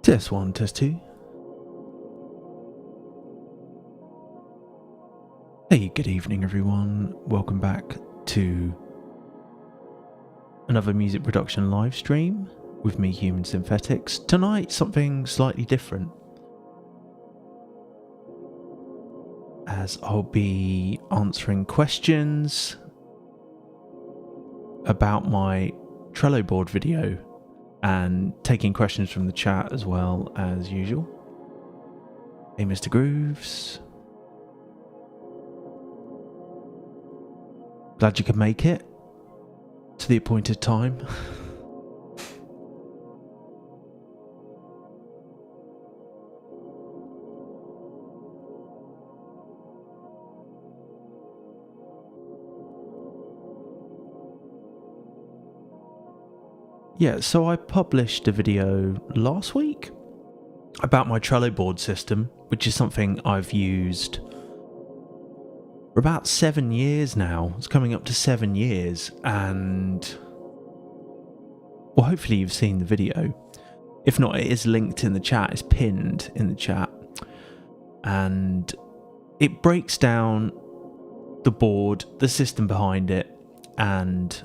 Test 1, test 2. Hey, good evening everyone. Welcome back to another music production live stream with me, Human Synthetics. Tonight, something slightly different, as I'll be answering questions about my Trello board video and taking questions from the chat as well as usual. Hey, Mr. Grooves. Glad you could make it to the appointed time. Yeah, so I published a video last week about my Trello board system, which is something I've used for about 7 years now. It's coming up to 7 years, and well, hopefully you've seen the video. If not, it is linked in the chat, it's pinned in the chat, and it breaks down the board, the system behind it, and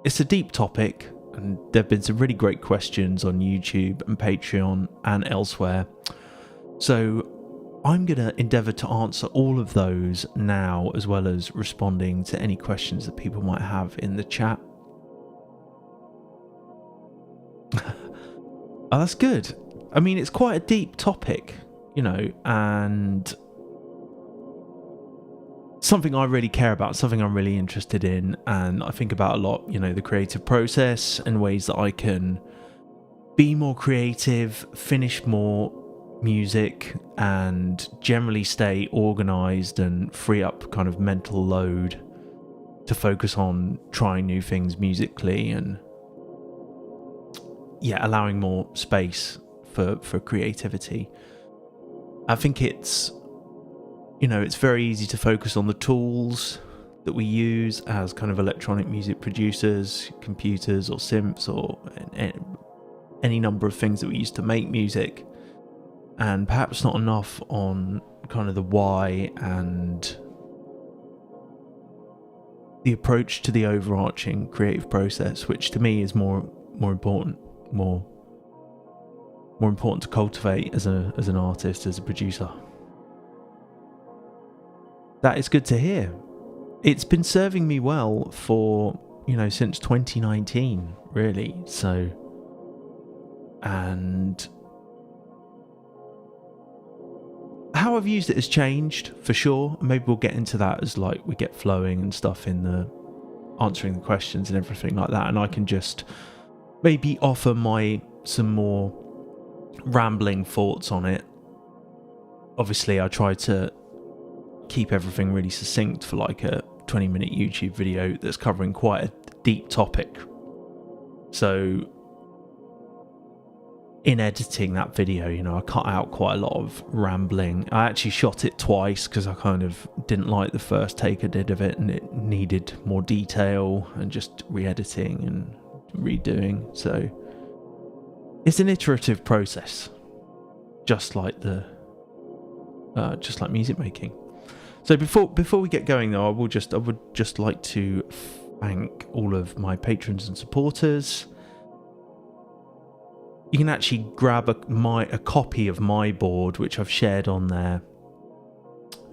it's a deep topic, and there have been some really great questions on YouTube and Patreon and elsewhere. So I'm going to endeavour to answer all of those now, as well as responding to any questions that people might have in the chat. Oh, that's good. I mean, it's quite a deep topic, you know, and something I really care about, something I'm really interested in, and I think about a lot, you know, the creative process and ways that I can be more creative, finish more music, and generally stay organised and free up kind of mental load to focus on trying new things musically and, yeah, allowing more space for creativity. I think it's, you know, it's very easy to focus on the tools that we use as kind of electronic music producers, computers or synths or any number of things that we use to make music, and perhaps not enough on kind of the why and the approach to the overarching creative process, which to me is more important to cultivate as an artist, as a producer. That is good to hear. It's been serving me well for, you know, since 2019, really. So, and how I've used it has changed for sure. Maybe we'll get into that as like we get flowing and stuff in the answering the questions and everything like that. And I can just maybe offer some more rambling thoughts on it. Obviously, I try to keep everything really succinct for like a 20-minute YouTube video that's covering quite a deep topic. So in editing that video, you know, I cut out quite a lot of rambling. I actually shot it twice because I kind of didn't like the first take I did of it, and it needed more detail and just re-editing and redoing. So it's an iterative process, just like music making. So before we get going though, I would just like to thank all of my patrons and supporters. You can actually grab a copy of my board, which I've shared on there,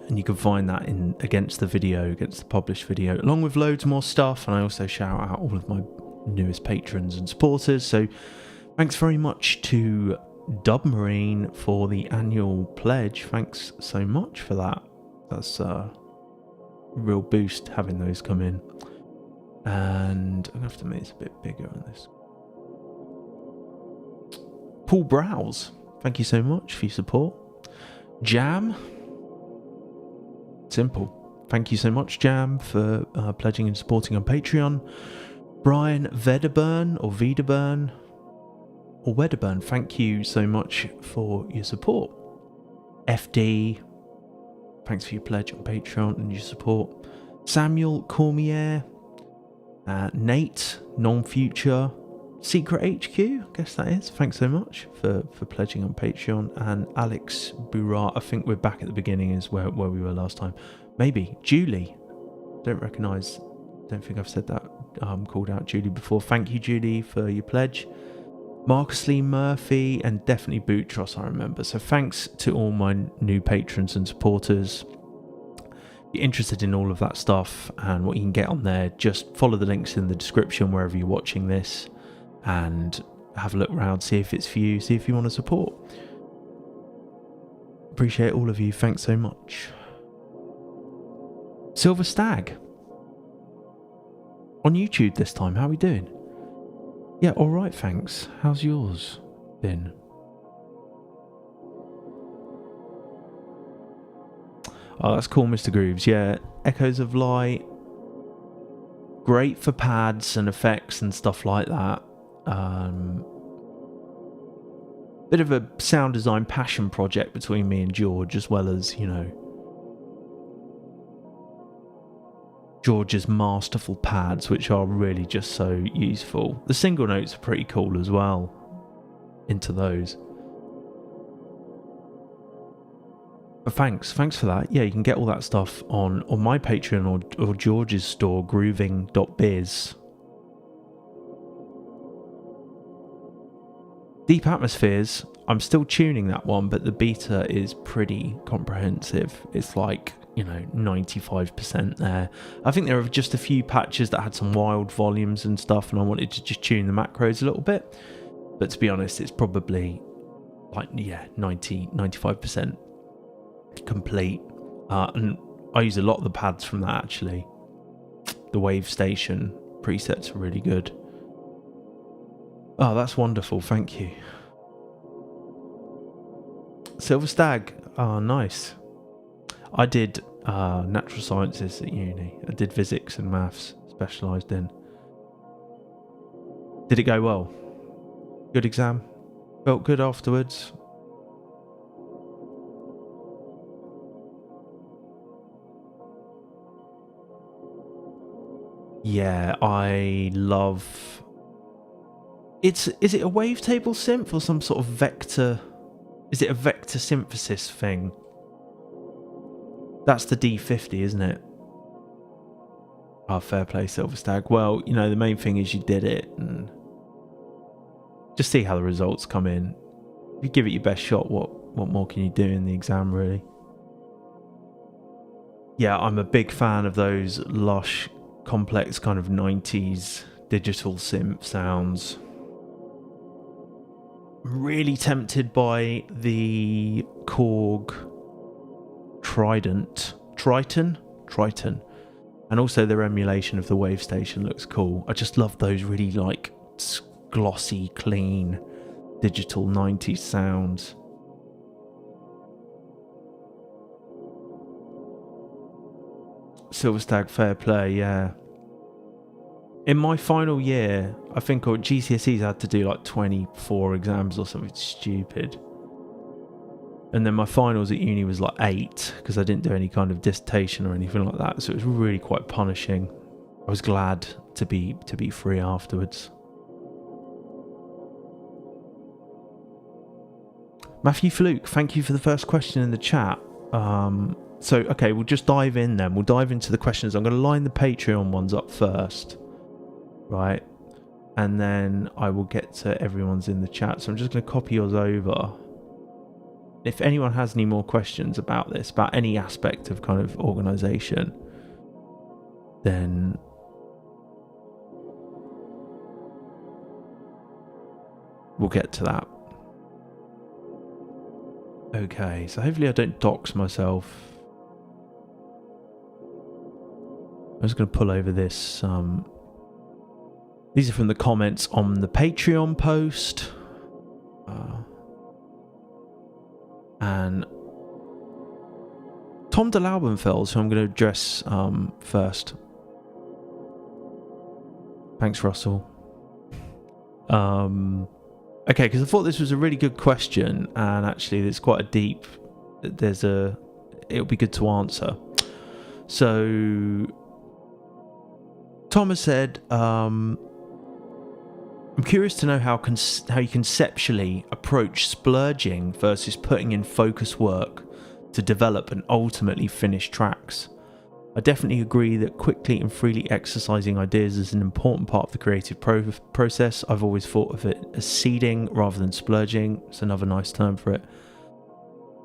and you can find that against the published video, along with loads more stuff. And I also shout out all of my newest patrons and supporters. So thanks very much to Dubmarine for the annual pledge. Thanks so much for that. That's a real boost having those come in. And I'm going to have to make this a bit bigger on this. Paul Browse, thank you so much for your support. Jam, simple. Thank you so much, Jam, for pledging and supporting on Patreon. Brian Wedderburn, thank you so much for your support. FD, thanks for your pledge on Patreon and your support. Samuel Cormier, Nate, Non-Future, Secret HQ, I guess that is. Thanks so much for pledging on Patreon. And Alex Burat, I think we're back at the beginning is where we were last time. Maybe. Julie. Don't think I've said that, called out Julie before. Thank you, Julie, for your pledge. Marcus Lee Murphy and definitely Bootros, I remember. So thanks to all my new patrons and supporters. If you're interested in all of that stuff and what you can get on there, just follow the links in the description wherever you're watching this and have a look around, see if it's for you, see if you want to support. Appreciate all of you. Thanks so much. Silver Stag on YouTube this time. How are we doing? Yeah, all right, thanks. How's yours been? Oh, that's cool, Mr. Grooves. Yeah, Echoes of Light. Great for pads and effects and stuff like that. Bit of a sound design passion project between me and George, as well as, you know, George's masterful pads, which are really just so useful. The single notes are pretty cool as well. Into those. But thanks for that. Yeah, you can get all that stuff on my Patreon or George's store, grooving.biz. Deep Atmospheres, I'm still tuning that one, but the beta is pretty comprehensive. It's like, you know, 95% there. I think there are just a few patches that had some wild volumes and stuff, and I wanted to just tune the macros a little bit. But to be honest, it's probably like, yeah, 95% complete. And I use a lot of the pads from that, actually. The Wave Station presets are really good. Oh, that's wonderful. Thank you. Silver Stag. Oh, nice. I did natural sciences at uni. I did physics and maths, specialised in. Did it go well? Good exam? Felt good afterwards? Yeah, I love... Is it a wavetable synth or some sort of vector? Is it a vector synthesis thing? That's the D50, isn't it? Oh, fair play, Silver Stag. Well, you know, the main thing is you did it, and just see how the results come in. If you give it your best shot, what more can you do in the exam, really? Yeah, I'm a big fan of those lush, complex kind of 90s digital synth sounds. Really tempted by the Korg Triton, and also their emulation of the Wave Station looks cool. I just love those really like glossy, clean digital 90s sounds. Silver Stag, fair play, yeah. In my final year, I think GCSEs had to do like 24 exams or something stupid. And then my finals at uni was like 8, because I didn't do any kind of dissertation or anything like that. So it was really quite punishing. I was glad to be free afterwards. Matthew Fluke, thank you for the first question in the chat. So, okay, we'll just dive in then. We'll dive into the questions. I'm going to line the Patreon ones up first. Right, and then I will get to everyone's in the chat. So I'm just going to copy yours over. If anyone has any more questions about this, about any aspect of kind of organisation, then we'll get to that. Okay, so hopefully I don't dox myself. I'm just going to pull over this. These are from the comments on the Patreon post. And Tom DeLaubenfels, who I'm going to address first. Thanks, Russell. Okay, because I thought this was a really good question, and actually it's quite a deep... It'll be good to answer. So... Tom has said... I'm curious to know how you conceptually approach splurging versus putting in focus work to develop and ultimately finish tracks. I definitely agree that quickly and freely exercising ideas is an important part of the creative process. I've always thought of it as seeding rather than splurging. It's another nice term for it.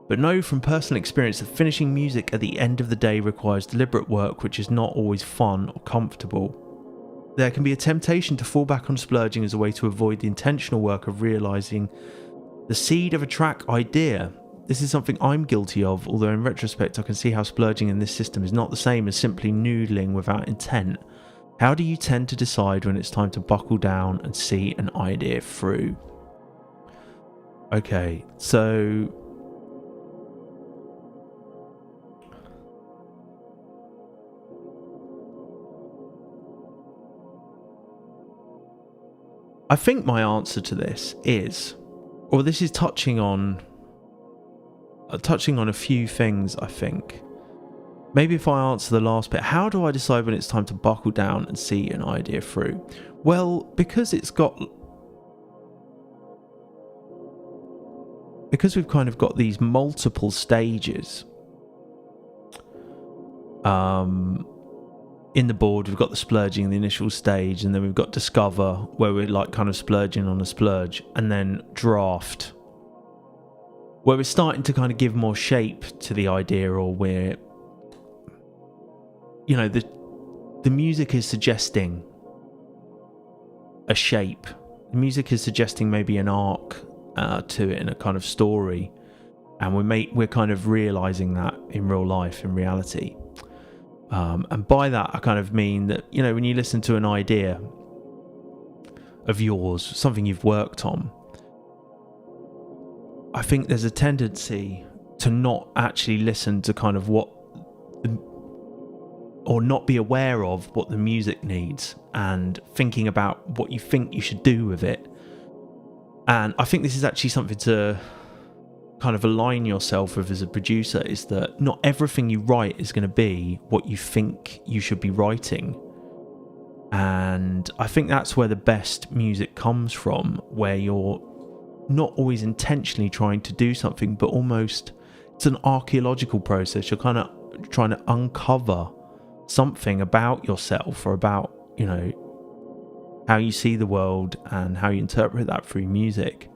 But know from personal experience that finishing music at the end of the day requires deliberate work, which is not always fun or comfortable. There can be a temptation to fall back on splurging as a way to avoid the intentional work of realising the seed of a track idea. This is something I'm guilty of, although in retrospect I can see how splurging in this system is not the same as simply noodling without intent. How do you tend to decide when it's time to buckle down and see an idea through? Okay, so I think my answer to this is, or this is touching on a few things, I think. Maybe if I answer the last bit, how do I decide when it's time to buckle down and see an idea through? Well, because we've kind of got these multiple stages. In the board, we've got the splurging, the initial stage, and then we've got discover, where we're like kind of splurging on a splurge, and then draft, where we're starting to kind of give more shape to the idea, or where, you know, the music is suggesting a shape. The music is suggesting maybe an arc to it, in a kind of story, and we're kind of realising that in real life, in reality. And by that, I kind of mean that, you know, when you listen to an idea of yours, something you've worked on, I think there's a tendency to not actually listen to kind of or not be aware of what the music needs, and thinking about what you think you should do with it. And I think this is actually something to kind of align yourself with as a producer, is that not everything you write is going to be what you think you should be writing. And I think that's where the best music comes from, where you're not always intentionally trying to do something, but almost it's an archaeological process. You're kind of trying to uncover something about yourself, or about, you know, how you see the world and how you interpret that through music.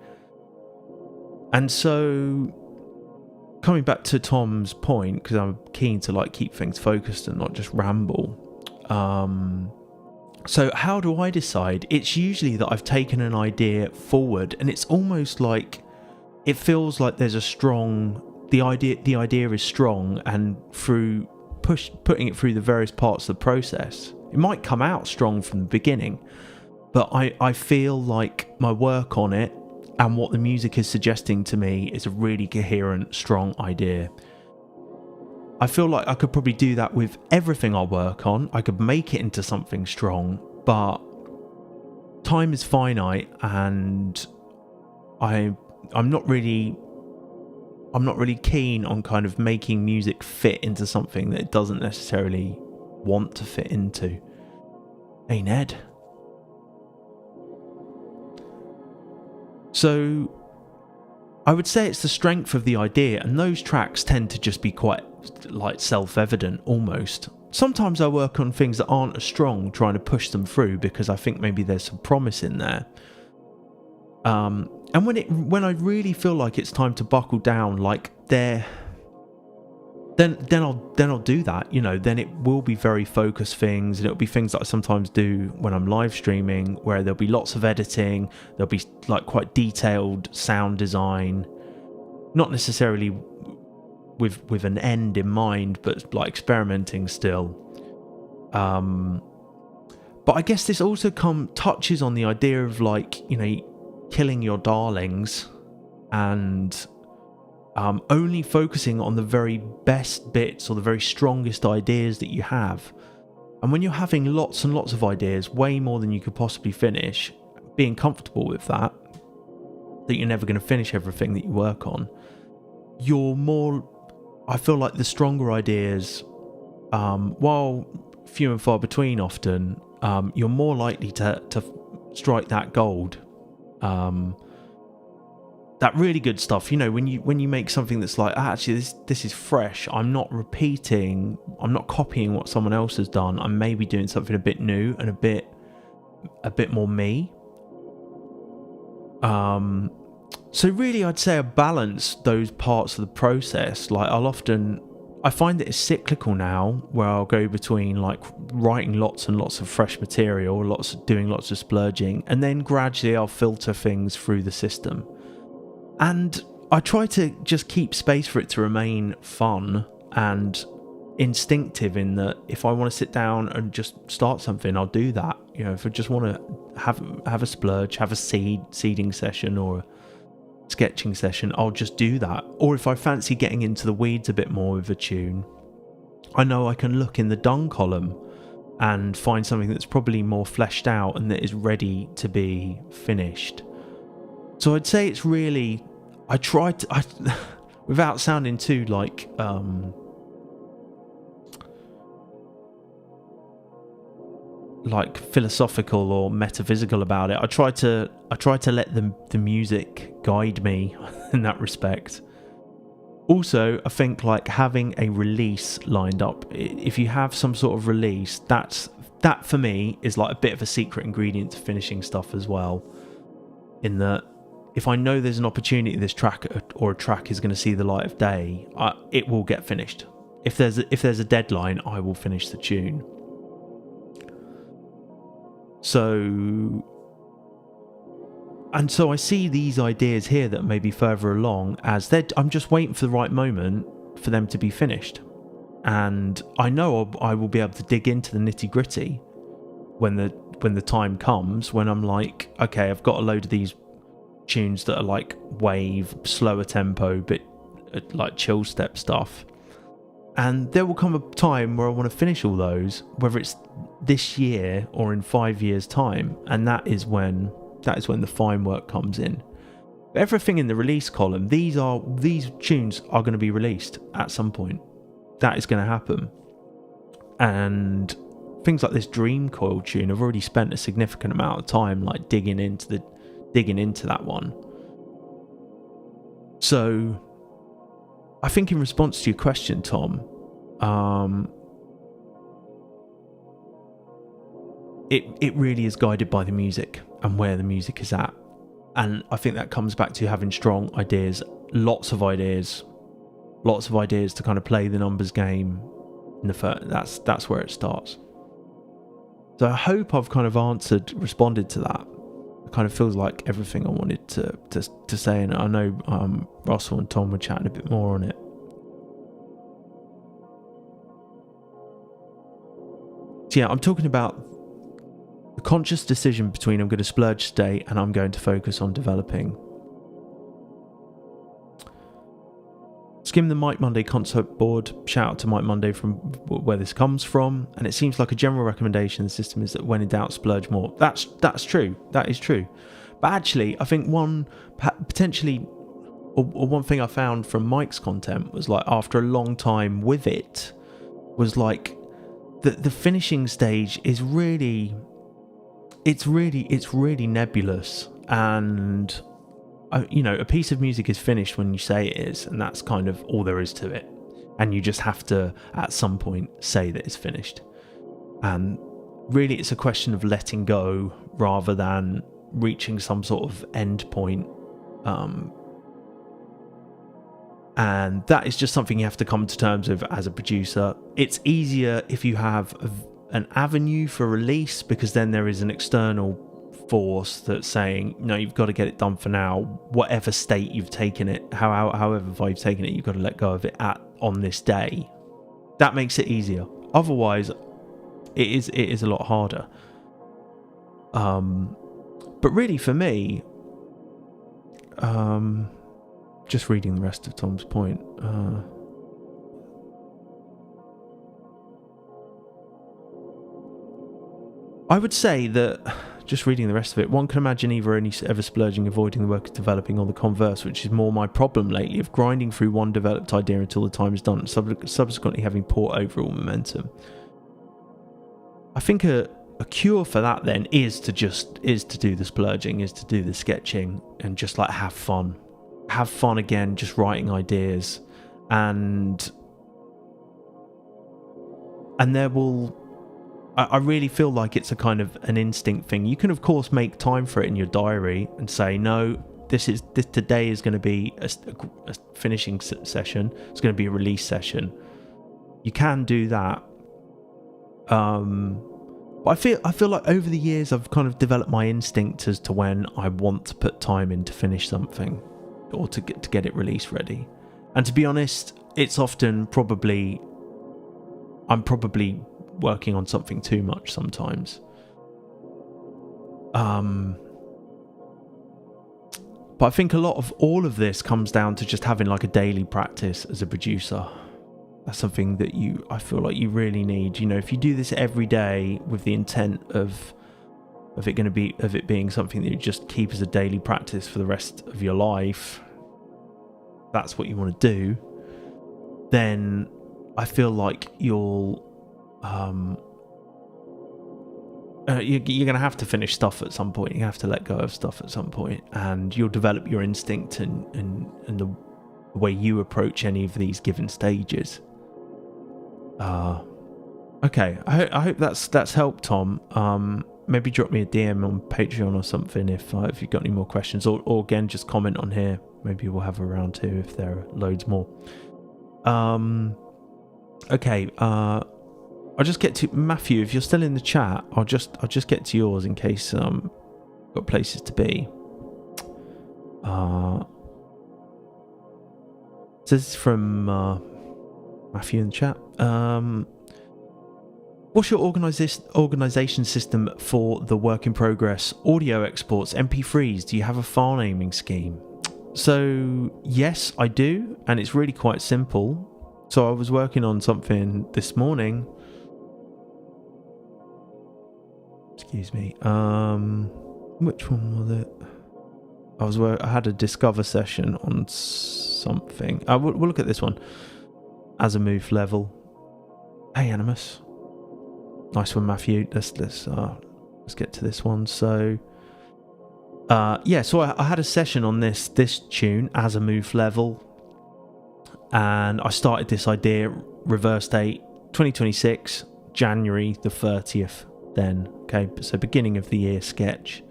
And so, coming back to Tom's point, because I'm keen to like keep things focused and not just ramble. So how do I decide? It's usually that I've taken an idea forward, and it's almost like it feels like there's the idea is strong, and through putting it through the various parts of the process, it might come out strong from the beginning, but I feel like my work on it and what the music is suggesting to me is a really coherent, strong idea. I feel like I could probably do that with everything I work on. I could make it into something strong, but time is finite, and I'm not really keen on kind of making music fit into something that it doesn't necessarily want to fit into. Hey, Ned. So I would say it's the strength of the idea, and those tracks tend to just be quite like self-evident almost. Sometimes I work on things that aren't as strong, trying to push them through because I think maybe there's some promise in there. And when I really feel like it's time to buckle down, like then I'll do that, you know. Then it will be very focused things, and it'll be things that I sometimes do when I'm live streaming, where there'll be lots of editing, there'll be like quite detailed sound design, not necessarily with an end in mind, but like experimenting still. But I guess this also touches on the idea of, like, you know, killing your darlings and only focusing on the very best bits or the very strongest ideas that you have. And when you're having lots and lots of ideas, way more than you could possibly finish, being comfortable with that you're never going to finish everything that you work on, I feel like the stronger ideas, while few and far between often, you're more likely to strike that gold. That really good stuff, you know, when you make something that's like, actually this is fresh, I'm not repeating, I'm not copying what someone else has done, I'm maybe doing something a bit new and a bit more me. So really I'd say I balance those parts of the process. Like I find that it's cyclical now, where I'll go between like writing lots and lots of fresh material, doing lots of splurging, and then gradually I'll filter things through the system. And I try to just keep space for it to remain fun and instinctive, in that if I want to sit down and just start something, I'll do that. You know, if I just want to have a splurge, have a seeding session or a sketching session, I'll just do that. Or if I fancy getting into the weeds a bit more with a tune, I know I can look in the done column and find something that's probably more fleshed out and that is ready to be finished. So I'd say it's really, I try to, without sounding too like philosophical or metaphysical about it, I try to let the music guide me in that respect. Also, I think like having a release lined up, if you have some sort of release, that for me is like a bit of a secret ingredient to finishing stuff as well, in that if I know there's an opportunity this track or a track is going to see the light of day, it will get finished. If there's a deadline, I will finish the tune. So I see these ideas here that may be further along as I'm just waiting for the right moment for them to be finished. And I know I will be able to dig into the nitty gritty when the time comes, when I'm like, okay, I've got a load of these tunes that are like wave, slower tempo, but like chill step stuff. And there will come a time where I want to finish all those, whether it's this year or in 5 years' time, and that is when the fine work comes in. Everything in the release column, these tunes are going to be released at some point. That is going to happen. And things like this Dream Coil tune, I've already spent a significant amount of time like digging into that one. So I think in response to your question, Tom, it really is guided by the music and where the music is at. And I think that comes back to having strong ideas, lots of ideas to kind of play the numbers game in the first. That's where it starts. So I hope I've kind of responded to that. It kind of feels like everything I wanted to say, and I know Russell and Tom were chatting a bit more on it. So yeah, I'm talking about the conscious decision between I'm going to splurge today and I'm going to focus on developing. Skim the Mike Monday concept board. Shout out to Mike Monday from where this comes from. And it seems like a general recommendation in the system is that when in doubt, splurge more. That's true. That is true. But actually, I think one thing I found from Mike's content was like, after a long time with it, was like the finishing stage is really, it's really nebulous. And a piece of music is finished when you say it is, and that's kind of all there is to it. And you just have to, at some point, say that it's finished. And really, it's a question of letting go rather than reaching some sort of end point. And that is just something you have to come to terms with as a producer. It's easier if you have an avenue for release, because then there is an external force that's saying, no, you've got to get it done for now, whatever state you've taken it, however far you've taken it, you've got to let go of it on this day. That makes it easier. Otherwise, it is a lot harder. But really, for me, just reading the rest of Tom's point, I would say that, just reading the rest of it, one can imagine either only ever splurging, avoiding the work of developing, or the converse, which is more my problem lately, of grinding through one developed idea until the time is done, and subsequently having poor overall momentum. I think a cure for that then is to do the splurging, is to do the sketching, and just like have fun again, just writing ideas, and there will. I really feel like it's a kind of an instinct thing. You can of course make time for it in your diary and say, no, this today is going to be a finishing session. It's going to be a release session. You can do that. But I feel like over the years I've kind of developed my instinct as to when I want to put time in to finish something or to get it release ready. And to be honest, it's often I'm probably working on something too much sometimes. But I think a lot of all of this comes down to just having like a daily practice as a producer. That's something that I feel like you really need. You know, if you do this every day with the intent of it being something that you just keep as a daily practice for the rest of your life, that's what you want to do, then I feel like you're going to have to finish stuff at some point. You have to let go of stuff at some point, and you'll develop your instinct and the way you approach any of these given stages. Okay, I hope that's helped, Tom. Maybe drop me a DM on Patreon or something if you've got any more questions, or again just comment on here. Maybe we'll have a round two if there are loads more. Okay, I'll just get to Matthew. If you're still in the chat, I'll just get to yours in case got places to be. So this is from Matthew in the chat. What's your organization system for the work in progress audio exports, MP3s? Do you have a file naming scheme? So yes, I do, and it's really quite simple. So I was working on something this morning. Excuse me. Which one was it? I had a discover session on something. We'll look at this one. Azimuth level. Hey, Animus. Nice one, Matthew. Let's get to this one. So, so I had a session on this tune, Azimuth level, and I started this idea, reverse date 2026, January the 30th. Then, okay, so beginning of the year sketch,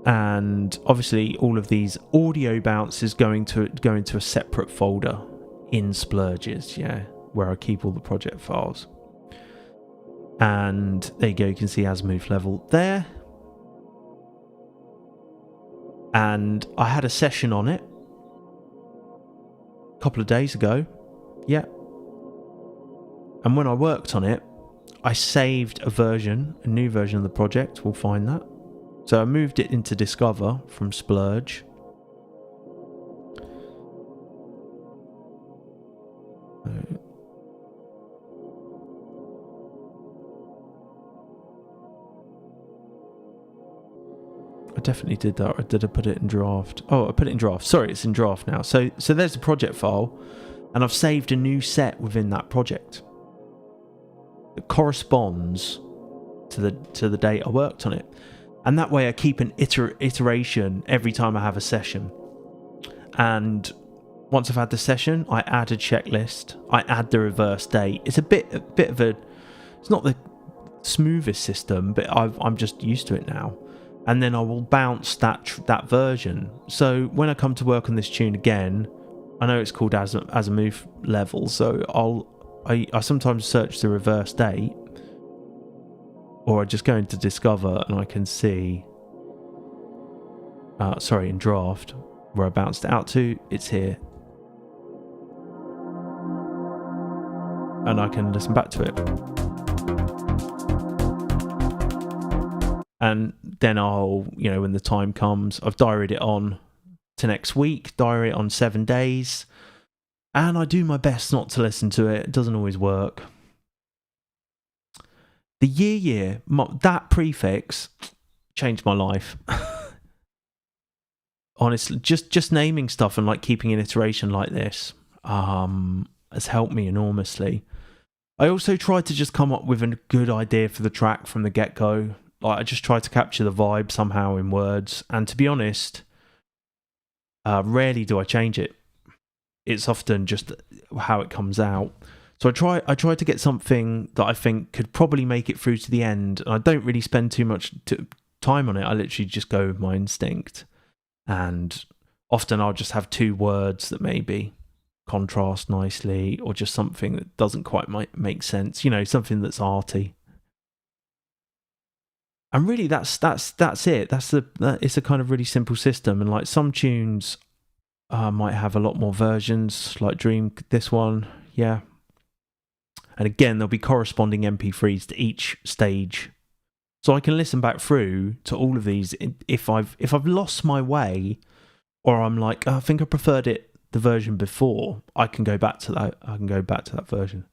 and obviously all of these audio bounces go into a separate folder in Splurges, where I keep all the project files. And there you go, you can see Azimuth level there. And I had a session on it a couple of days ago. Yeah. And when I worked on it, I saved a new version of the project. We'll find that. So I moved it into Discover from Splurge. I definitely did that. Or did I put it in draft? Oh, I put it in draft. Sorry, it's in draft now. So there's the project file, and I've saved a new set within that project. It corresponds to the date I worked on it, and that way I keep an iteration every time I have a session. And once I've had the session, I add a checklist. I add the reverse date. It's a bit of a. It's not the smoothest system, but I'm just used to it now. And then I will bounce that version. So when I come to work on this tune again, I know it's called Azimuth level, so I sometimes search the reverse date, or I just go into Discover and I can see, in draft, where I bounced it out to, it's here. And I can listen back to it. And then I'll, when the time comes, I've diaried it on to next week, diary it on 7 days. And I do my best not to listen to it. It doesn't always work. The year, that prefix changed my life. Honestly, just naming stuff and like keeping an iteration like this has helped me enormously. I also try to just come up with a good idea for the track from the get-go. Like, I just try to capture the vibe somehow in words. And to be honest, rarely do I change it. It's often just how it comes out. So I try to get something that I think could probably make it through to the end. I don't really spend too much time on it. I literally just go with my instinct. And often I'll just have 2 words that maybe contrast nicely, or just something that doesn't quite make sense, something that's arty. And really that's it. It's a kind of really simple system. And like, some tunes might have a lot more versions, like Dream, this one, yeah. And again, there'll be corresponding MP3s to each stage, so I can listen back through to all of these. If I've lost my way, or I'm like, I think I preferred the version before, I can go back to that. I can go back to that version.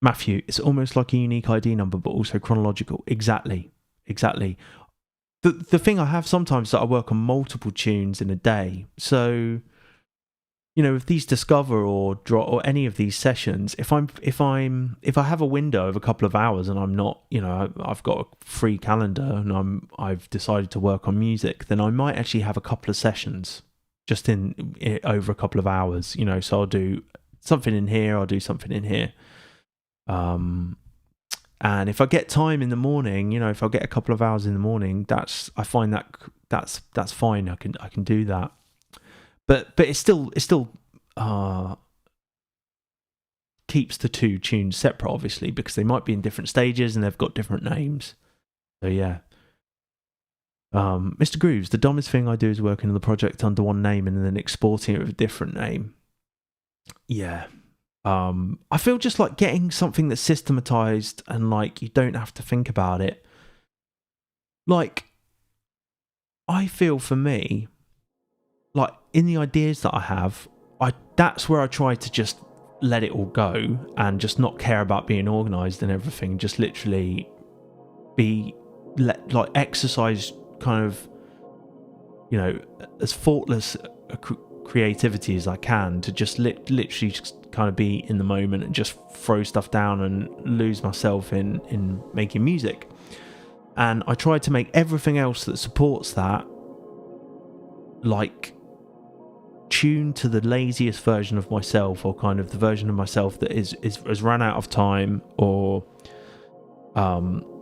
Matthew, it's almost like a unique ID number, but also chronological. Exactly. The thing I have sometimes is that I work on multiple tunes in a day. So, if these Discover or Draw or any of these sessions, if I have a window of a couple of hours and I'm not, I've got a free calendar and I've decided to work on music, then I might actually have a couple of sessions just in over a couple of hours. So I'll do something in here, I'll do something in here. And if I get time in the morning, if I get a couple of hours in the morning, I find that's fine. I can do that. But it still keeps the 2 tunes separate, obviously, because they might be in different stages and they've got different names. So yeah. Mr. Grooves, the dumbest thing I do is working on the project under one name and then exporting it with a different name. Yeah. I feel just like getting something that's systematized and like you don't have to think about it. Like, I feel for me, like in the ideas that I have, that's where I try to just let it all go and just not care about being organized and everything. Just literally exercise kind of, as thoughtless a creativity as I can, to just literally just kind of be in the moment and just throw stuff down and lose myself in making music. And I try to make everything else that supports that, like, tuned to the laziest version of myself, or kind of the version of myself that has run out of time, or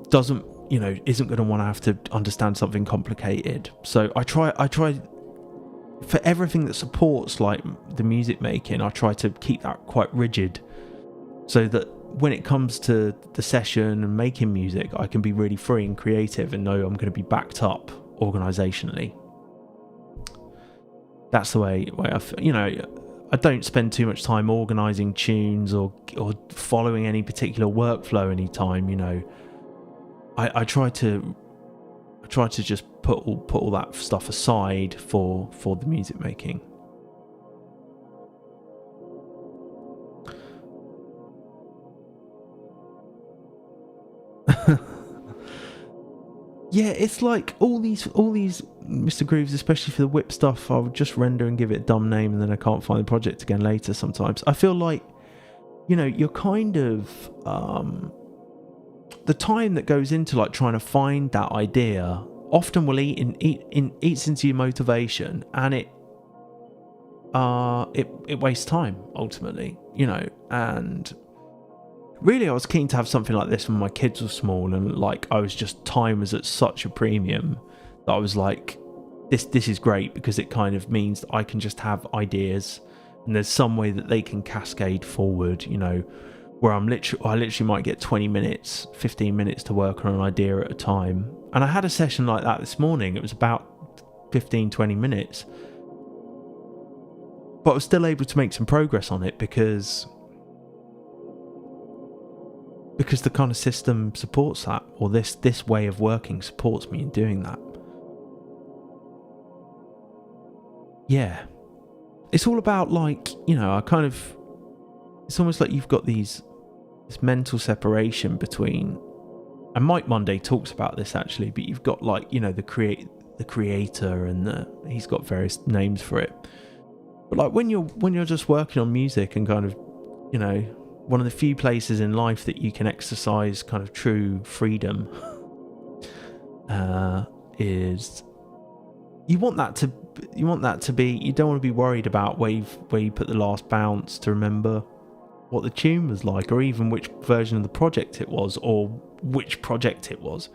doesn't, isn't going to want to have to understand something complicated. So I try for everything that supports like the music making, I try to keep that quite rigid, so that when it comes to the session and making music, I can be really free and creative and know I'm going to be backed up organisationally. That's the way I don't spend too much time organising tunes or following any particular workflow anytime. I try to just put all that stuff aside for the music making. Yeah, it's like all these Mr. Grooves, especially for the whip stuff, I'll just render and give it a dumb name and then I can't find the project again later sometimes. I feel like, you're kind of the time that goes into like trying to find that idea often will eats into your motivation, and it wastes time ultimately, and really I was keen to have something like this when my kids were small, and like time was at such a premium that I was like, this is great, because it kind of means that I can just have ideas and there's some way that they can cascade forward, where I literally might get 20 minutes, 15 minutes to work on an idea at a time. And I had a session like that this morning. It was about 15, 20 minutes. But I was still able to make some progress on it because the kind of system supports that, or this way of working supports me in doing that. Yeah. It's all about like, it's almost like you've got this mental separation between, and Mike Monday talks about this actually, but you've got like, the the creator, and he's got various names for it. But like when you're just working on music and kind of, you know, one of the few places in life that you can exercise kind of true freedom is you want that to be, you don't want to be worried about where you put the last bounce to remember what the tune was like, or even which version of the project it was, or which project it was.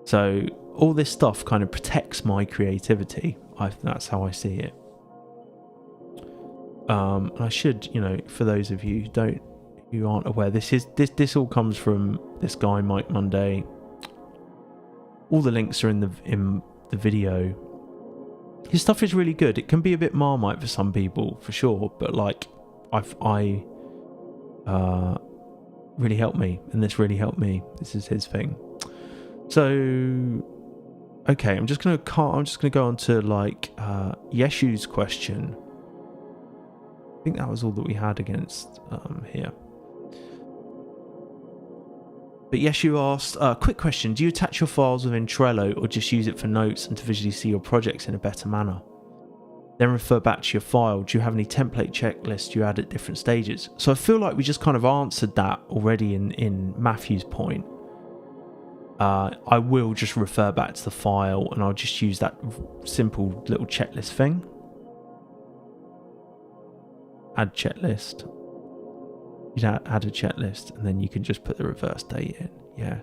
So all this stuff kind of protects my creativity. That's how I see it. I should, you know, for those of you who aren't aware, this all comes from this guy Mike Monday. All the links are in the video. His stuff is really good. It can be a bit Marmite for some people, for sure, but like I really helped me, and this really helped me. This is his thing. So okay, I'm just gonna go on to like Yeshu's question. I think that was all that we had against here. But Yeshu asked, quick question, do you attach your files within Trello or just use it for notes and to visually see your projects in a better manner? Then refer back to your file. Do you have any template checklists you add at different stages? So I feel like we just kind of answered that already in Matthew's point. I will just refer back to the file and I'll just use that simple little checklist thing. Add checklist. You'd add a checklist and then you can just put the reverse date in. Yeah.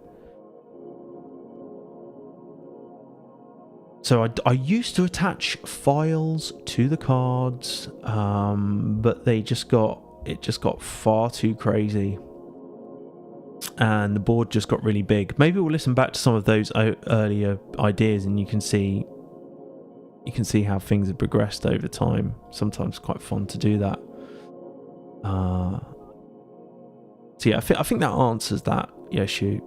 So I used to attach files to the cards, but it just got far too crazy. And the board just got really big. Maybe we'll listen back to some of those earlier ideas and you can see how things have progressed over time. Sometimes quite fun to do that. So yeah, I think that answers that, Yeshu.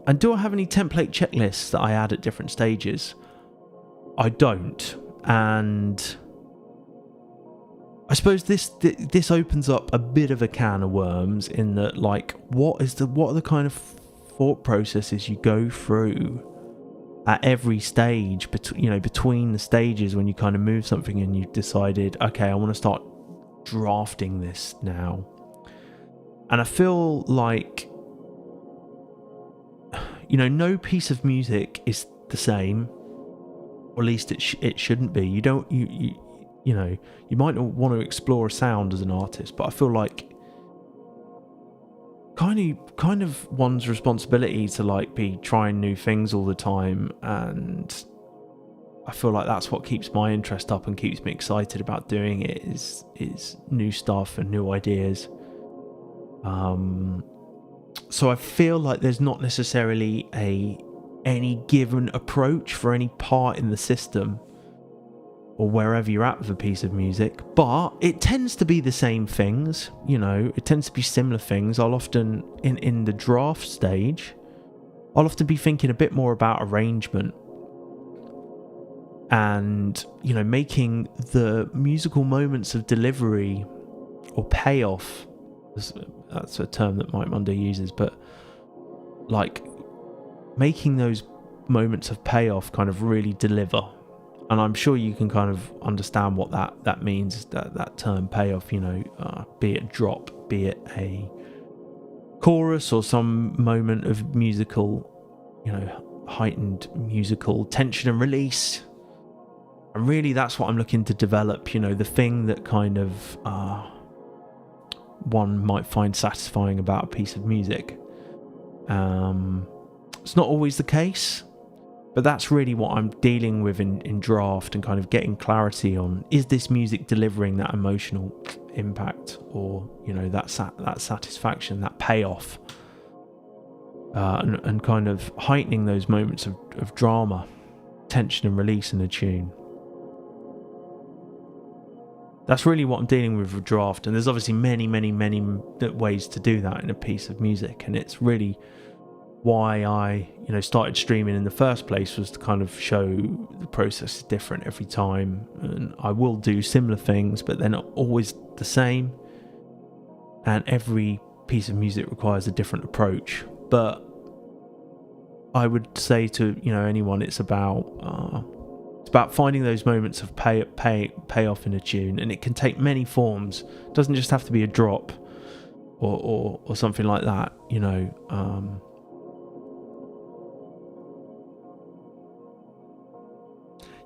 And do I have any template checklists that I add at different stages? I don't, and I suppose this opens up a bit of a can of worms in that, like, what are the kind of thought processes you go through at every stage, between the stages when you kind of move something and you've decided, okay, I want to start drafting this now. And I feel like, no piece of music is the same, or at least it shouldn't be. You might not want to explore a sound as an artist, but I feel like kind of one's responsibility to like be trying new things all the time, and I feel like that's what keeps my interest up and keeps me excited about doing it is new stuff and new ideas. So I feel like there's not necessarily any given approach for any part in the system or wherever you're at with a piece of music, but it tends to be the same things, it tends to be similar things. I'll often, in the draft stage, I'll often be thinking a bit more about arrangement and, making the musical moments of delivery or payoff, that's a term that Mike Monday uses, but like making those moments of payoff kind of really deliver. And I'm sure you can kind of understand what that means, that term payoff, be it a drop, be it a chorus or some moment of musical, heightened musical tension and release. And really that's what I'm looking to develop, the thing that kind of one might find satisfying about a piece of music. It's not always the case, but that's really what I'm dealing with in draft and kind of getting clarity on, is this music delivering that emotional impact or, that satisfaction, that payoff, and kind of heightening those moments of drama, tension and release in a tune. That's really what I'm dealing with draft, and there's obviously many, many, many ways to do that in a piece of music, and it's really why I, started streaming in the first place, was to kind of show the process is different every time, and I will do similar things, but they're not always the same, and every piece of music requires a different approach. But I would say to anyone, it's about finding those moments of payoff in a tune, and it can take many forms. It doesn't just have to be a drop or something like that.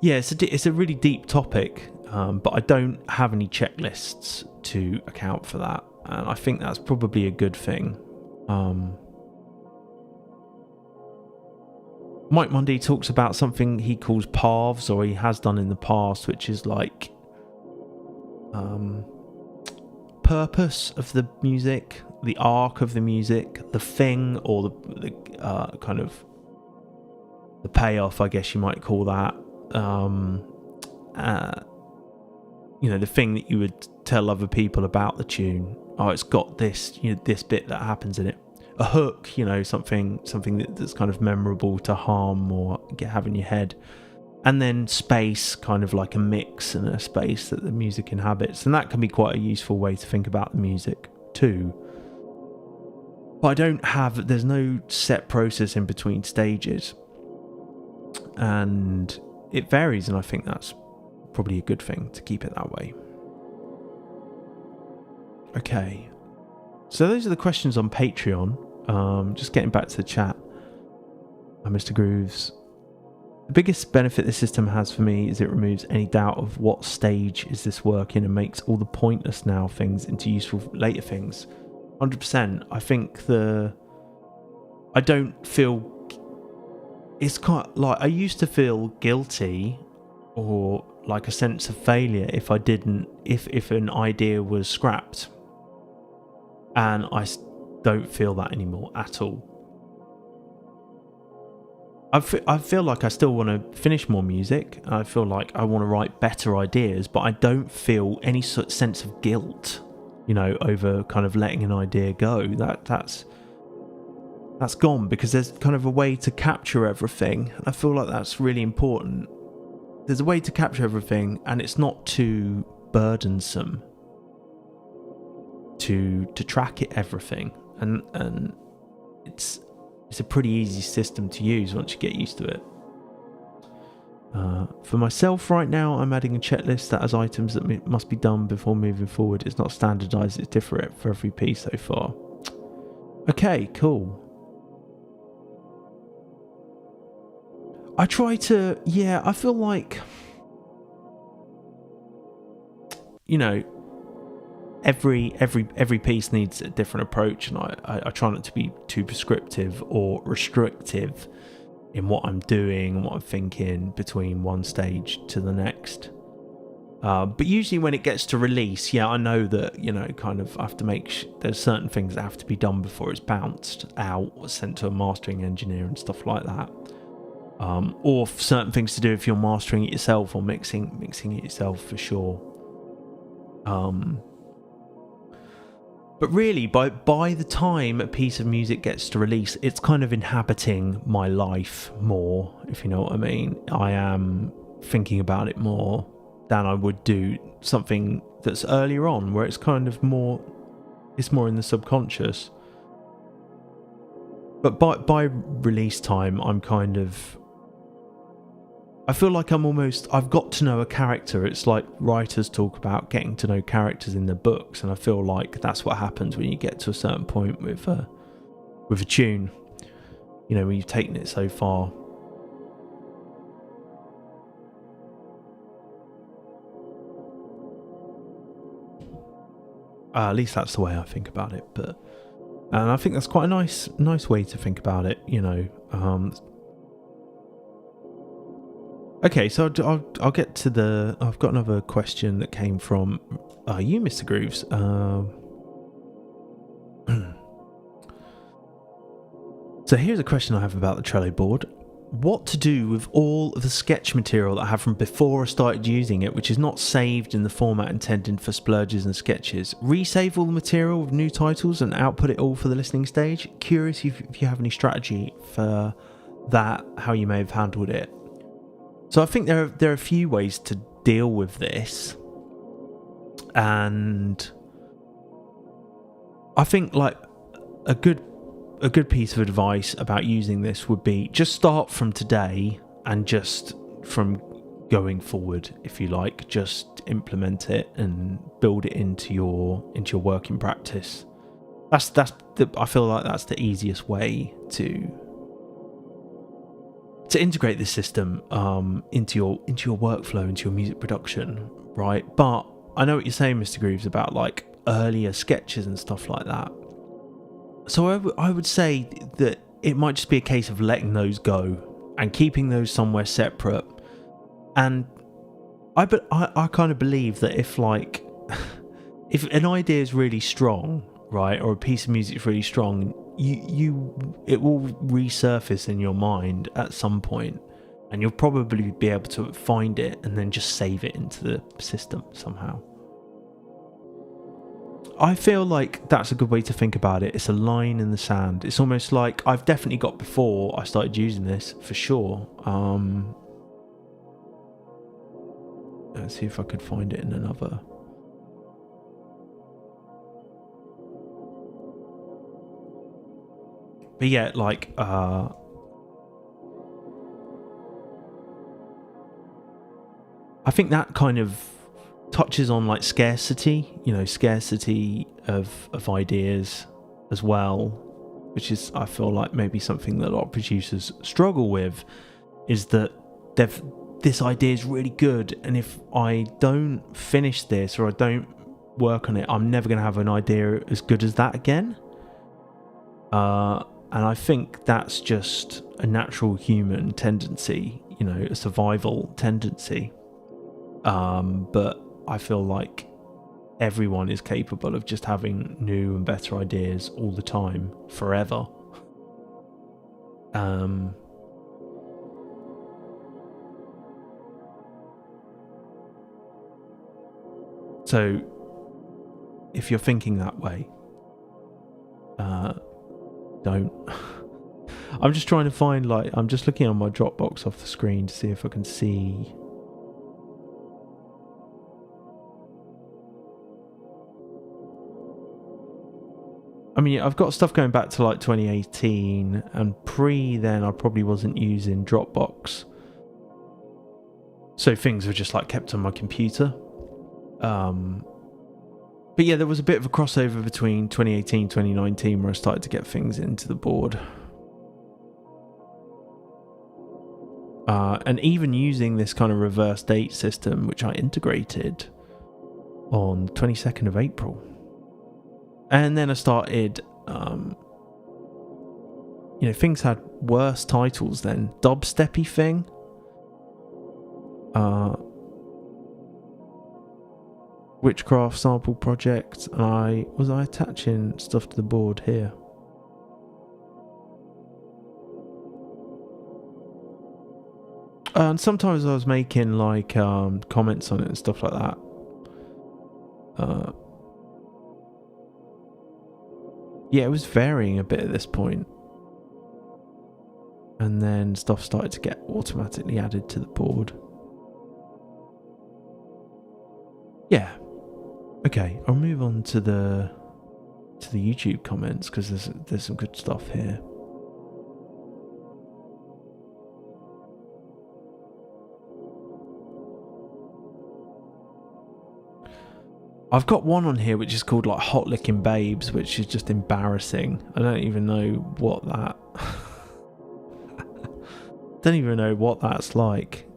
Yeah, it's a really deep topic, but I don't have any checklists to account for that, and I think that's probably a good thing. Mike Mundy talks about something he calls paths, or he has done in the past, which is like purpose of the music, the arc of the music, the thing, or the kind of the payoff, I guess you might call that. The thing that you would tell other people about the tune. Oh, it's got this, this bit that happens in it. A hook, something that's kind of memorable to hum or have in your head. And then space, kind of like a mix and a space that the music inhabits. And that can be quite a useful way to think about the music too. But there's no set process in between stages. And it varies, and I think that's probably a good thing to keep it that way. Okay, so those are the questions on Patreon. Just getting back to the chat. Mr. Grooves. The biggest benefit this system has for me is it removes any doubt of what stage is this work in and makes all the pointless now things into useful later things. 100%. I think I don't feel... It's kind of like I used to feel guilty or like a sense of failure if an idea was scrapped, and I don't feel that anymore at all. I feel like I still want to finish more music. I feel like I want to write better ideas, but I don't feel any sort of sense of guilt, over kind of letting an idea go. That's gone, because there's kind of a way to capture everything. And I feel like that's really important. There's a way to capture everything, and it's not too burdensome to track everything. And it's a pretty easy system to use once you get used to it. For myself right now, I'm adding a checklist that has items that must be done before moving forward. It's not standardized, it's different for every piece so far. Okay, cool. I try to, I feel like, every piece needs a different approach, and I try not to be too prescriptive or restrictive in what I'm doing and what I'm thinking between one stage to the next. But usually when it gets to release, I know that, kind of I have to there's certain things that have to be done before it's bounced out or sent to a mastering engineer and stuff like that. Or certain things to do if you're mastering it yourself or mixing it yourself, for sure. But really, by the time a piece of music gets to release, it's kind of inhabiting my life more, if you know what I mean. I am thinking about it more than I would do something that's earlier on, where it's kind of more in the subconscious. But by release time, I'm kind of... I feel like I've got to know a character. It's like writers talk about getting to know characters in their books, and I feel like that's what happens when you get to a certain point with a tune. When you've taken it so far. At least that's the way I think about it. And I think that's quite a nice way to think about it. Okay, so I'll get to I've got another question that came from you, Mr. Grooves. So here's a question I have about the Trello board. What to do with all of the sketch material that I have from before I started using it, which is not saved in the format intended for splurges and sketches? Resave all the material with new titles and output it all for the listening stage? Curious if you have any strategy for that, how you may have handled it. So I think there are a few ways to deal with this, and I think like a good a good piece of advice about using this would be just start from today and just from going forward, if you like, just implement it and build it into your working practice. I feel like that's the easiest way to integrate this system into your workflow, into your music production, right? But I know what you're saying, Mr. Grooves, about like earlier sketches and stuff like that. So I would say that it might just be a case of letting those go and keeping those somewhere separate. And I kind of believe that if if an idea is really strong, right, or a piece of music is really strong, it will resurface in your mind at some point, and you'll probably be able to find it and then just save it into the system somehow. I feel like that's a good way to think about it. It's a line in the sand. It's almost like I've definitely got before I started using this, for sure. Let's see if I could find it in another. But yeah, like I think that kind of touches on like scarcity, scarcity of ideas as well, which is, I feel like, maybe something that a lot of producers struggle with, is that this idea is really good, and if I don't finish this or I don't work on it, I'm never going to have an idea as good as that again. And I think that's just a natural human tendency, a survival tendency. But I feel like everyone is capable of just having new and better ideas all the time, forever. So if you're thinking that way, don't. I'm just trying to find, I'm just looking on my Dropbox off the screen to see if I can see. I mean, I've got stuff going back to 2018, and pre then I probably wasn't using Dropbox, so things were just kept on my computer. But yeah, there was a bit of a crossover between 2018 and 2019 where I started to get things into the board. And even using this kind of reverse date system, which I integrated on the 22nd of April. And then I started, things had worse titles then. Dubsteppy thing. Witchcraft sample project. And was I attaching stuff to the board here? And sometimes I was making comments on it and stuff like that. Yeah, it was varying a bit at this point. And then stuff started to get automatically added to the board. Yeah. Okay, I'll move on to the YouTube comments, because there's some good stuff here. I've got one on here which is called Hot Licking Babes, which is just embarrassing. I don't even know what that... don't even know what that's like.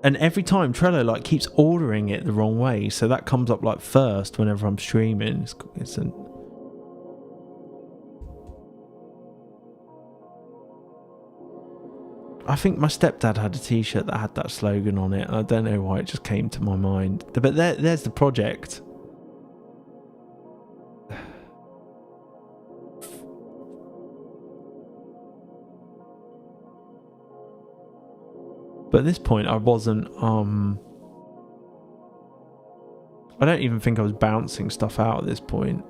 And every time Trello keeps ordering it the wrong way, so that comes up first whenever I'm streaming. I think my stepdad had a t-shirt that had that slogan on it, and I don't know why it just came to my mind. But there's the project. But at this point I wasn't, I don't even think I was bouncing stuff out at this point.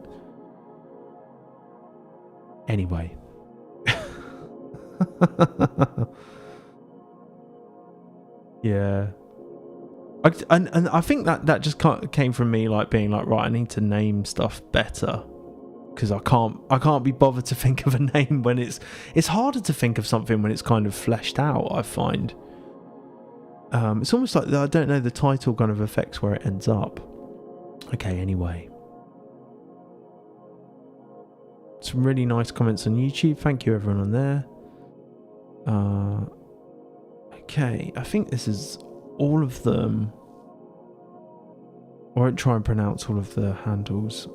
Anyway. Yeah. And I think that just came from me being right, I need to name stuff better. because I can't be bothered to think of a name when it's harder to think of something when it's kind of fleshed out, I find. It's almost like I don't know, the title kind of affects where it ends up. Okay, anyway. Some really nice comments on YouTube. Thank you everyone on there. Okay, I think this is all of them. I won't try and pronounce all of the handles.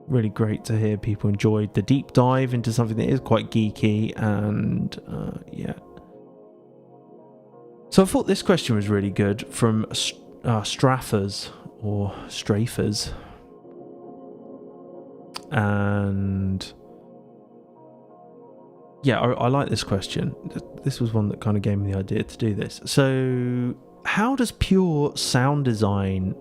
Really great to hear people enjoyed the deep dive into something that is quite geeky, and yeah. So I thought this question was really good from Straffers or Strafers. And yeah, I like this question. This was one that kind of gave me the idea to do this. So how does pure sound design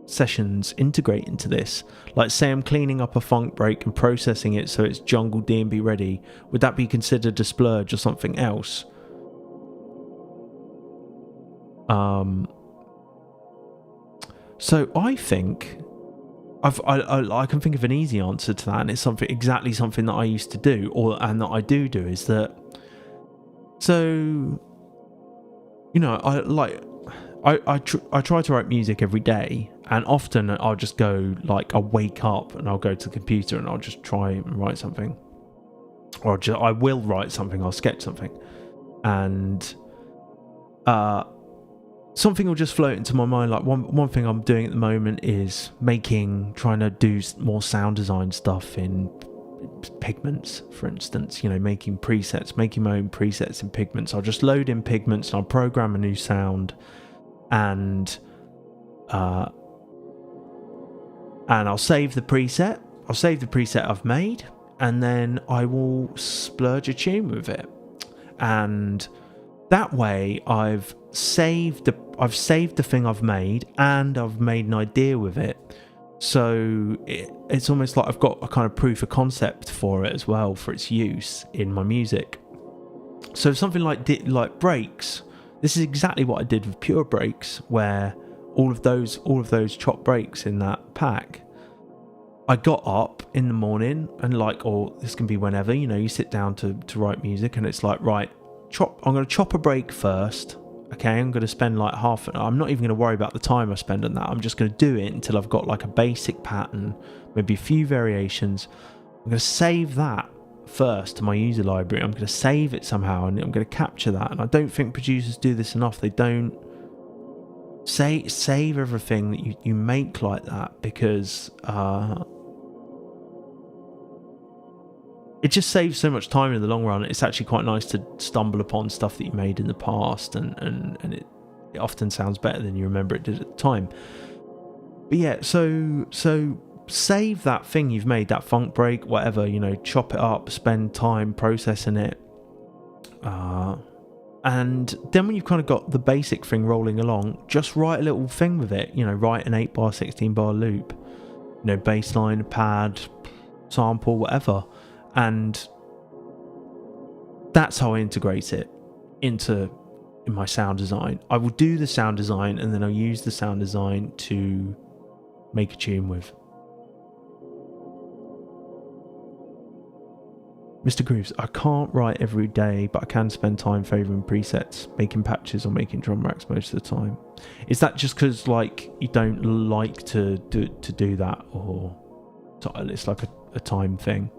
sessions integrate into this? Like, say I'm cleaning up a funk break and processing it so it's jungle D&B ready. Would that be considered a splurge or something else? So I think I can think of an easy answer to that, and it's exactly something that I used to do, and that I do is that. So, you know, I try to write music every day, and often I'll just go, like, I'll wake up and I'll go to the computer and I'll just try and write something, or I will write something, I'll sketch something, and something will just float into my mind. Like one thing I'm doing at the moment is trying to do more sound design stuff in Pigments, for instance. You know, making my own presets in Pigments. I'll just load in Pigments and I'll program a new sound, and I'll save the preset. I'll save the preset I've made, and then I will splurge a tune with it, and that way I've saved the thing I've made, and I've made an idea with it. So it's almost like I've got a kind of proof of concept for it as well, for its use in my music. So something like breaks. This is exactly what I did with Pure Breaks, where all of those chopped breaks in that pack. I got up in the morning and, like, or this can be whenever, you know, you sit down to write music, and it's like, right, I'm going to chop a break first. Okay, I'm going to spend like I'm not even going to worry about the time I spend on that. I'm just going to do it until I've got like a basic pattern, maybe a few variations. I'm going to save that first to my user library. I'm going to save it somehow, and I'm going to capture that. And I don't think producers do this enough. They don't save everything that you make like that, because it just saves so much time in the long run. It's actually quite nice to stumble upon stuff that you made in the past, and it often sounds better than you remember it did at the time. But yeah, so save that thing you've made, that funk break, whatever, you know, chop it up, spend time processing it, and then when you've kind of got the basic thing rolling along, just write a little thing with it. You know, write an 8-bar, 16-bar loop, you know, bass line, pad, sample, whatever. And that's how I integrate it in my sound design. I will do the sound design, and then I'll use the sound design to make a tune with. Mr. Grooves, I can't write every day, but I can spend time favouring presets, making patches, or making drum racks most of the time. Is that just because, like, you don't like to do that, or it's like a time thing?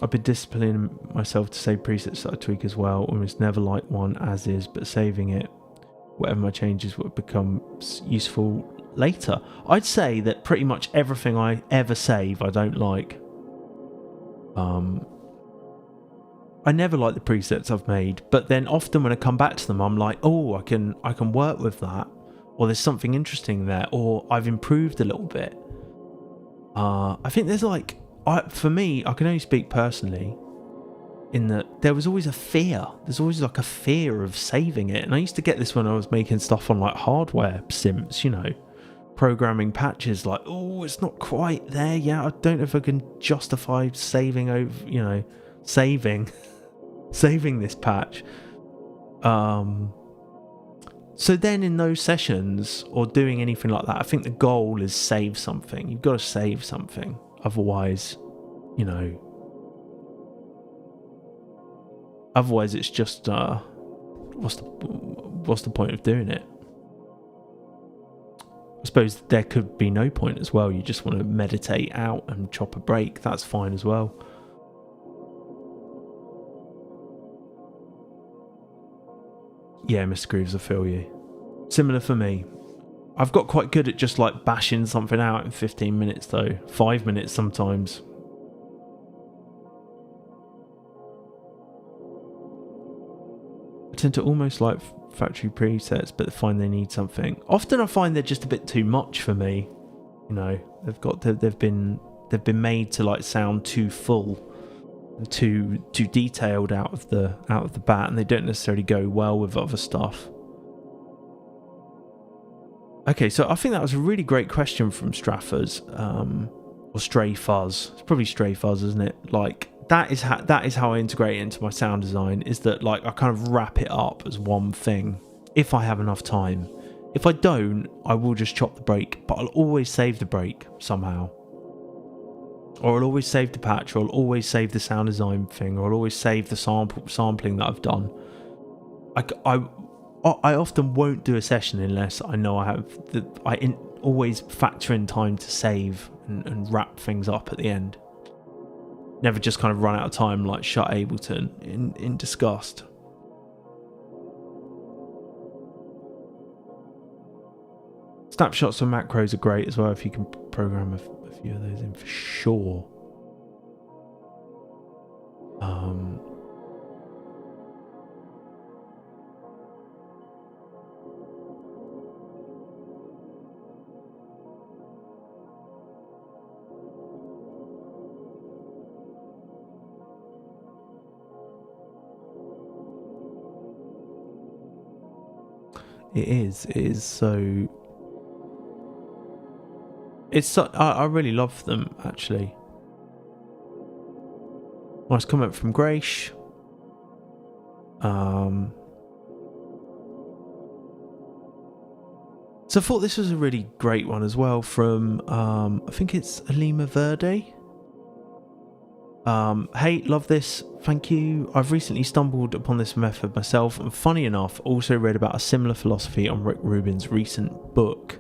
I've been disciplining myself to save presets that I tweak as well. Almost never like one as is, but saving it, whatever my changes, would become useful later. I'd say that pretty much everything I ever save I don't like. I never like the presets I've made, but then often when I come back to them, I'm like, oh, I can work with that, or there's something interesting there, or I've improved a little bit. I think there's like, for me, I can only speak personally, in that there was always a fear. There's always like a fear of saving it. And I used to get this when I was making stuff on like hardware sims, you know, programming patches, like, oh, it's not quite there yet. I don't know if I can justify saving over, you know, saving this patch. So then in those sessions or doing anything like that, I think the goal is save something. You've got to save something. Otherwise, you know, otherwise it's just, what's the point of doing it? I suppose there could be no point as well. You just want to meditate out and chop a break. That's fine as well. Yeah, Mr. Grooves, I feel you. Similar for me. I've got quite good at just like bashing something out in 15 minutes though. 5 minutes sometimes. I tend to almost like factory presets, but find they need something. Often I find they're just a bit too much for me. You know, they've been made to like sound too full, too detailed out of the bat, and they don't necessarily go well with other stuff. Okay, so I think that was a really great question from Straffers, or Stray Fuzz. It's probably Stray Fuzz, isn't it? Like that is how I integrate it into my sound design. Is that like I kind of wrap it up as one thing if I have enough time. If I don't, I will just chop the break, but I'll always save the break somehow. Or I'll always save the patch, or I'll always save the sound design thing, or I'll always save the sampling that I've done. I often won't do a session unless I know I have always factor in time to save and wrap things up at the end. Never just kind of run out of time like shut Ableton in disgust. Snapshots and macros are great as well if you can program a few of those in for sure. It is so. I really love them actually. Nice comment from Grace. So I thought this was a really great one as well from I think it's Alima Verde. Hey, love this. Thank you. I've recently stumbled upon this method myself, and funny enough, also read about a similar philosophy on Rick Rubin's recent book.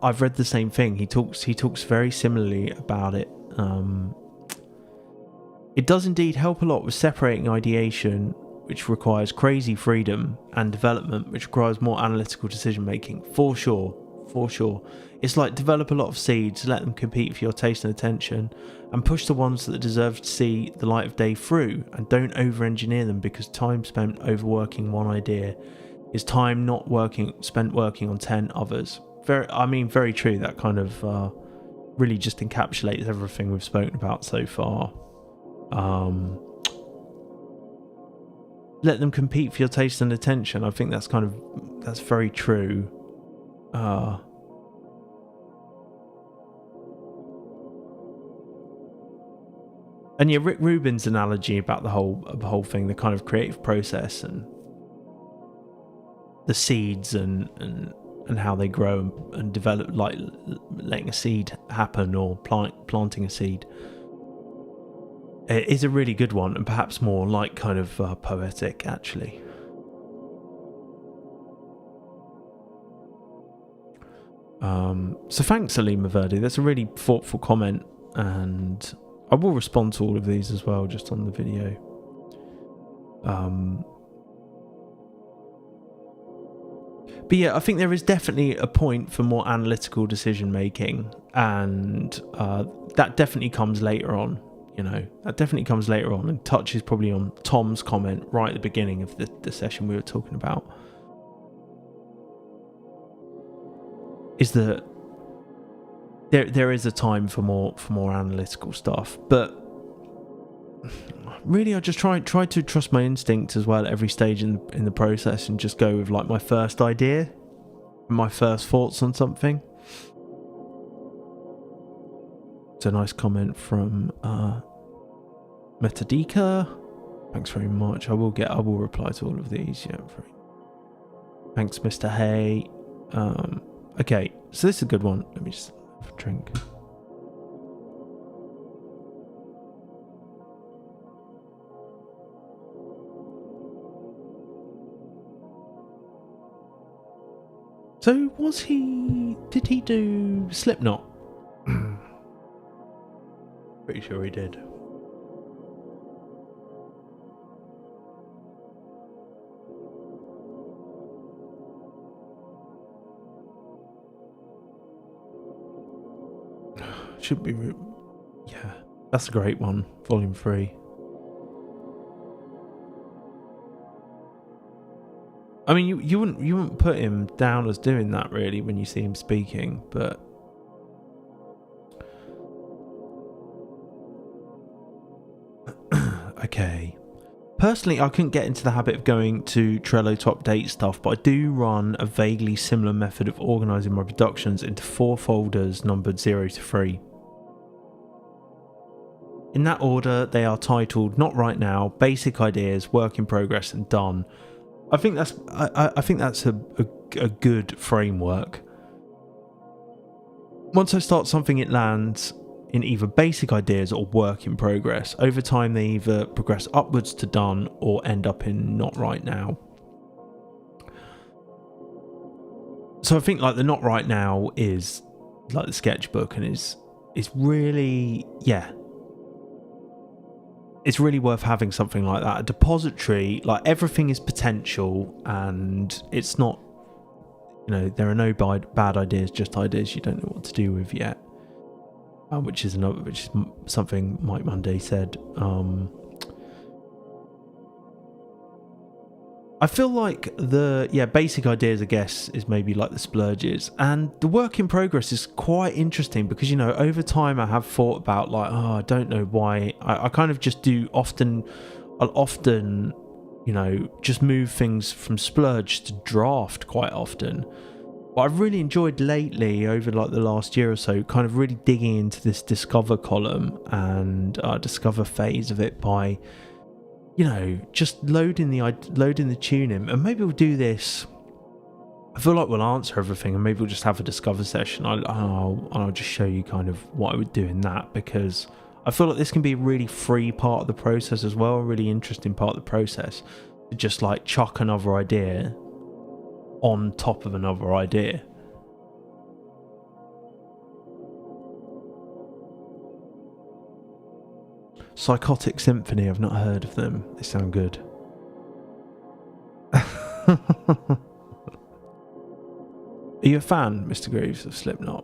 I've read the same thing. He talks very similarly about it. It does indeed help a lot with separating ideation, which requires crazy freedom, and development, which requires more analytical decision making. For sure. It's like develop a lot of seeds, let them compete for your taste and attention, and push the ones that deserve to see the light of day through, and don't over-engineer them, because time spent overworking one idea is time not spent working on 10 others. Very true. That kind of really just encapsulates everything we've spoken about so far. Let them compete for your taste and attention. I think that's very true. And yeah, Rick Rubin's analogy about the whole thing, the kind of creative process and the seeds and how they grow and develop, like letting a seed happen or planting a seed, it is a really good one, and perhaps more like kind of poetic actually. So thanks, Alima Verde. That's a really thoughtful comment, and I will respond to all of these as well, just on the video. But yeah, I think there is definitely a point for more analytical decision making, and that definitely comes later on. That definitely comes later on, and touches probably on Tom's comment right at the beginning of the session we were talking about. Is that there is a time for more analytical stuff, but really I just try to trust my instinct as well at every stage in the process, and just go with like my first idea, my first thoughts on something. It's a nice comment from Metadika. Thanks very much. I will reply to all of these. Yeah, Thanks, Mr. Hay. Okay, so this is a good one. Let me just have a drink. So did he do Slipknot? Pretty sure he did. Should be, yeah, that's a great one. Volume 3. I mean, you wouldn't put him down as doing that really when you see him speaking, but okay. Personally, I couldn't get into the habit of going to Trello to update stuff, but I do run a vaguely similar method of organising my productions into 4 folders numbered 0 to 3. In that order, they are titled Not Right Now, Basic Ideas, Work in Progress, and Done. I think that's a good framework. Once I start something, it lands in either basic ideas or work in progress. Over time, they either progress upwards to done or end up in not right now. So I think like the not right now is like the sketchbook, and is really, yeah, it's really worth having something like that. A depository, like everything is potential, and it's not, you know, there are no bad ideas, just ideas you don't know what to do with yet. Which is something Mike Monday said. I feel like the basic ideas, I guess, is maybe like the splurges, and the work in progress is quite interesting because, you know, over time I have thought about like, I don't know why I kind of just do I'll often, you know, just move things from splurge to draft quite often. But I've really enjoyed lately, over like the last year or so, kind of really digging into this discover column and discover phase of it by, you know, just loading the tune in. And maybe we'll do this. I feel like we'll answer everything, and maybe we'll just have a discover session. I'll just show you kind of what I would do in that, because I feel like this can be a really free part of the process as well, a really interesting part of the process. To just like chuck another idea on top of another idea. Psychotic Symphony, I've not heard of them. They sound good. Are you a fan, Mr. Greaves, of Slipknot?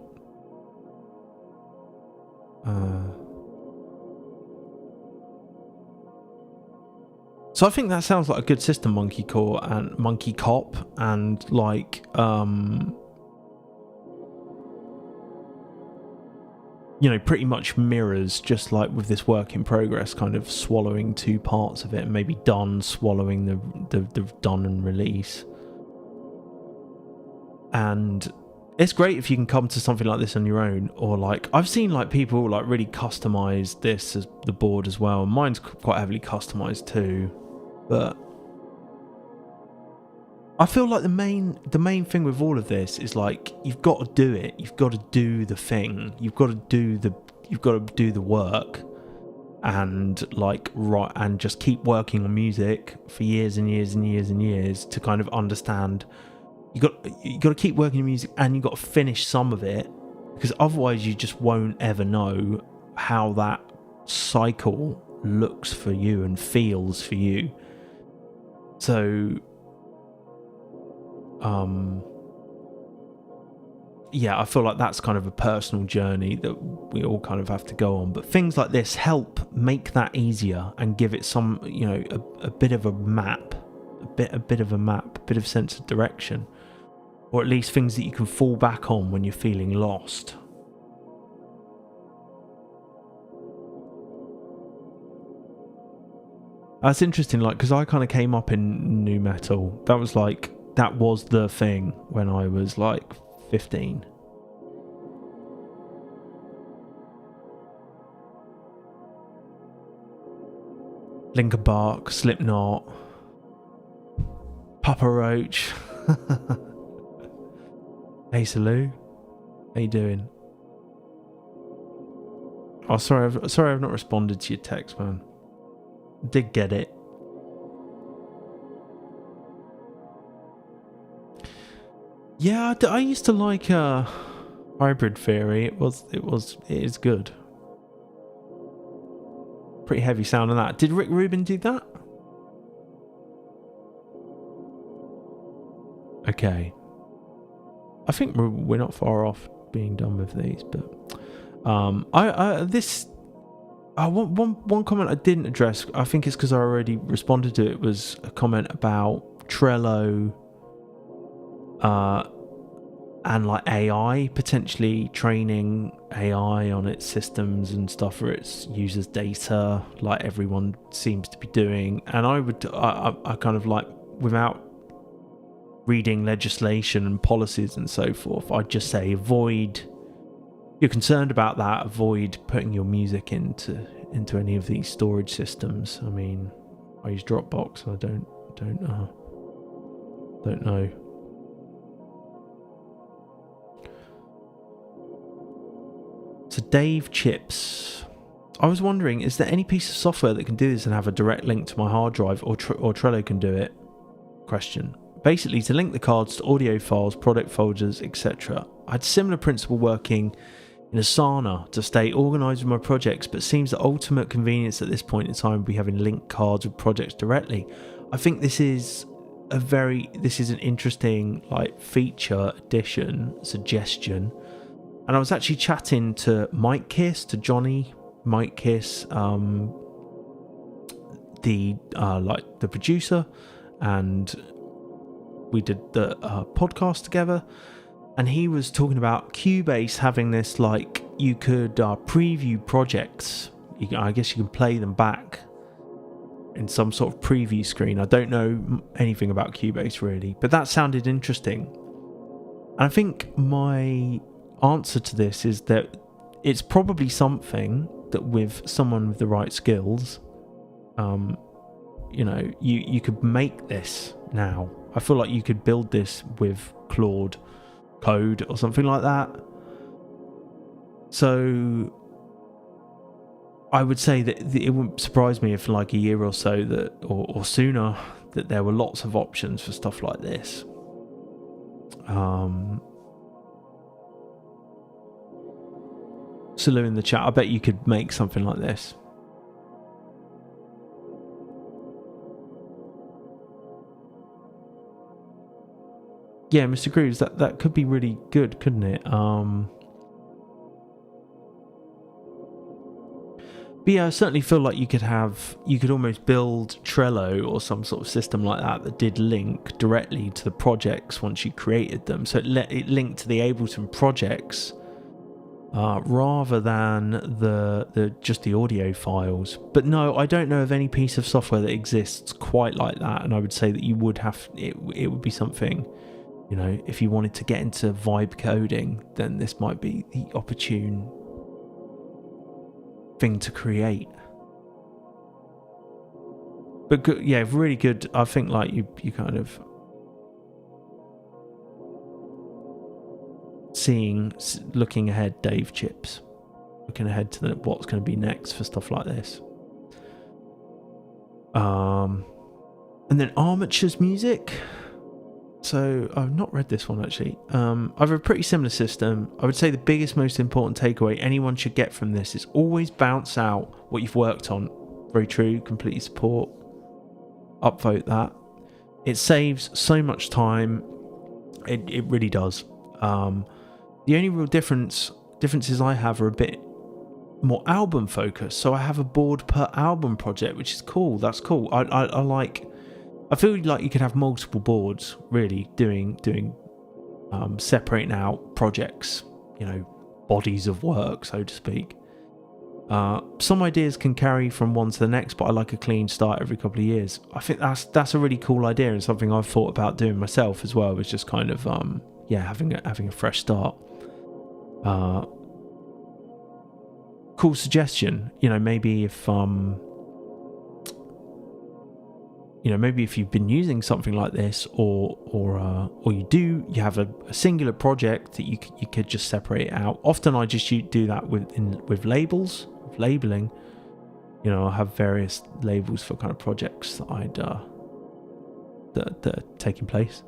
So I think that sounds like a good system, Monkey Core and Monkey Cop, and like you know, pretty much mirrors, just like with this work in progress, kind of swallowing 2 parts of it, and maybe done swallowing the done and release. And it's great if you can come to something like this on your own, or like I've seen like people like really customize this as the board as well. Mine's quite heavily customized too. But I feel like the main thing with all of this is like you've got to do it. You've got to do the thing. You've got to do the work, and like and just keep working on music for years and years and years and years to kind of understand. You got to keep working on music, and you got to finish some of it, because otherwise you just won't ever know how that cycle looks for you and feels for you. So, yeah, I feel like that's kind of a personal journey that we all kind of have to go on. But things like this help make that easier and give it some, you know, a bit of a map, a bit of sense of direction, or at least things that you can fall back on when you're feeling lost. That's interesting, like, because I kind of came up in nu metal. That was the thing when I was like 15. Linkin Park, Slipknot, Papa Roach. Hey, Salou. How you doing? Oh, sorry, I've not responded to your text, man. Did get it. Yeah, I used to like Hybrid Theory. It is good. Pretty heavy sound on that. Did Rick Rubin do that? Okay. I think we're not far off being done with these, but one comment I didn't address. I think it's because I already responded to it. Was a comment about Trello, and like AI, potentially training AI on its systems and stuff for its users' data, like everyone seems to be doing. And I kind of like, without reading legislation and policies and so forth, I'd just say avoid. You're concerned about that, avoid putting your music into any of these storage systems. I mean, I use Dropbox. I don't know. So Dave Chips, I was wondering, is there any piece of software that can do this and have a direct link to my hard drive, or Trello can do it? Question. Basically, to link the cards to audio files, product folders, etc. I had similar principle working in Asana to stay organised with my projects, but seems the ultimate convenience at this point in time would be having linked cards with projects directly. I think this is an interesting like feature addition suggestion. And I was actually chatting to Mike Kiss, to Johnny Mike Kiss, the producer, and we did the podcast together. And he was talking about Cubase having this, like, you could preview projects. I guess you can play them back in some sort of preview screen. I don't know anything about Cubase really, but that sounded interesting. And I think my answer to this is that it's probably something that with someone with the right skills, you could make this now. I feel like you could build this with Claude Code or something like that. So I would say that it wouldn't surprise me if, like, a year or so that, or sooner, that there were lots of options for stuff like this. Sulu in the chat, I bet you could make something like this. Yeah, Mr. Grooves, that could be really good, couldn't it? But yeah, I certainly feel like you could almost build Trello or some sort of system like that did link directly to the projects once you created them. So it linked to the Ableton projects rather than the just the audio files. But no, I don't know of any piece of software that exists quite like that. And I would say that you would have, it would be something, if you wanted to get into vibe coding, then this might be the opportune thing to create. But good, yeah, really good. I think like you kind of looking ahead, Dave Chips, looking ahead to what's going to be next for stuff like this. And then Armature's Music. So I've not read this one actually. I have a pretty similar system. I would say the biggest, most important takeaway anyone should get from this is always bounce out what you've worked on. Very true. Completely support. Upvote that. It saves so much time. It really does. The only real differences I have are a bit more album focused. So I have a board per album project, which is cool. That's cool. I feel like you could have multiple boards, really, doing separating out projects, bodies of work, so to speak. Some ideas can carry from one to the next, but I like a clean start every couple of years. I think that's a really cool idea, and something I've thought about doing myself as well. Was just kind of having a fresh start. Cool suggestion. Maybe if you know, maybe if you've been using something like this, or you have a singular project that you could just separate it out. Often I just do that with labels, with labeling. You know, I have various labels for kind of projects that that are taking place,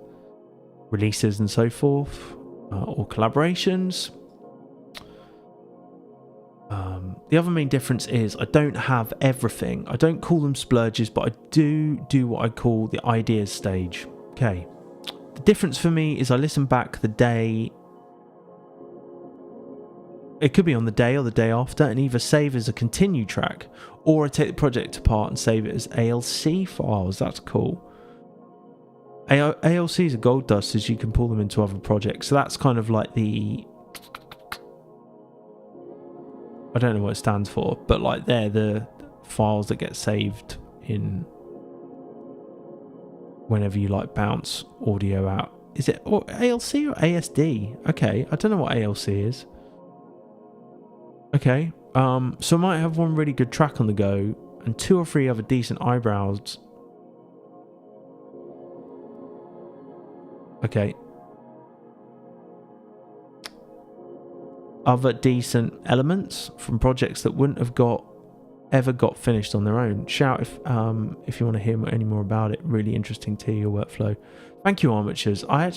releases and so forth, or collaborations. The other main difference is I don't have everything. I don't call them splurges, but I do what I call the ideas stage. Okay. The difference for me is I listen back the day. It could be on the day or the day after, and either save as a continue track, or I take the project apart and save it as ALC files. That's cool. ALCs are gold dust, as you can pull them into other projects. So that's kind of like the... I don't know what it stands for, but like they're the files that get saved in whenever you like bounce audio out. Is it ALC or ASD? Okay, I don't know what ALC is. Okay, so I might have one really good track on the go and 2 or 3 other decent eyebrows. Okay. Other decent elements from projects that wouldn't have ever got finished on their own. Shout if you want to hear any more about it. Really interesting to your workflow. Thank you, Armatures. I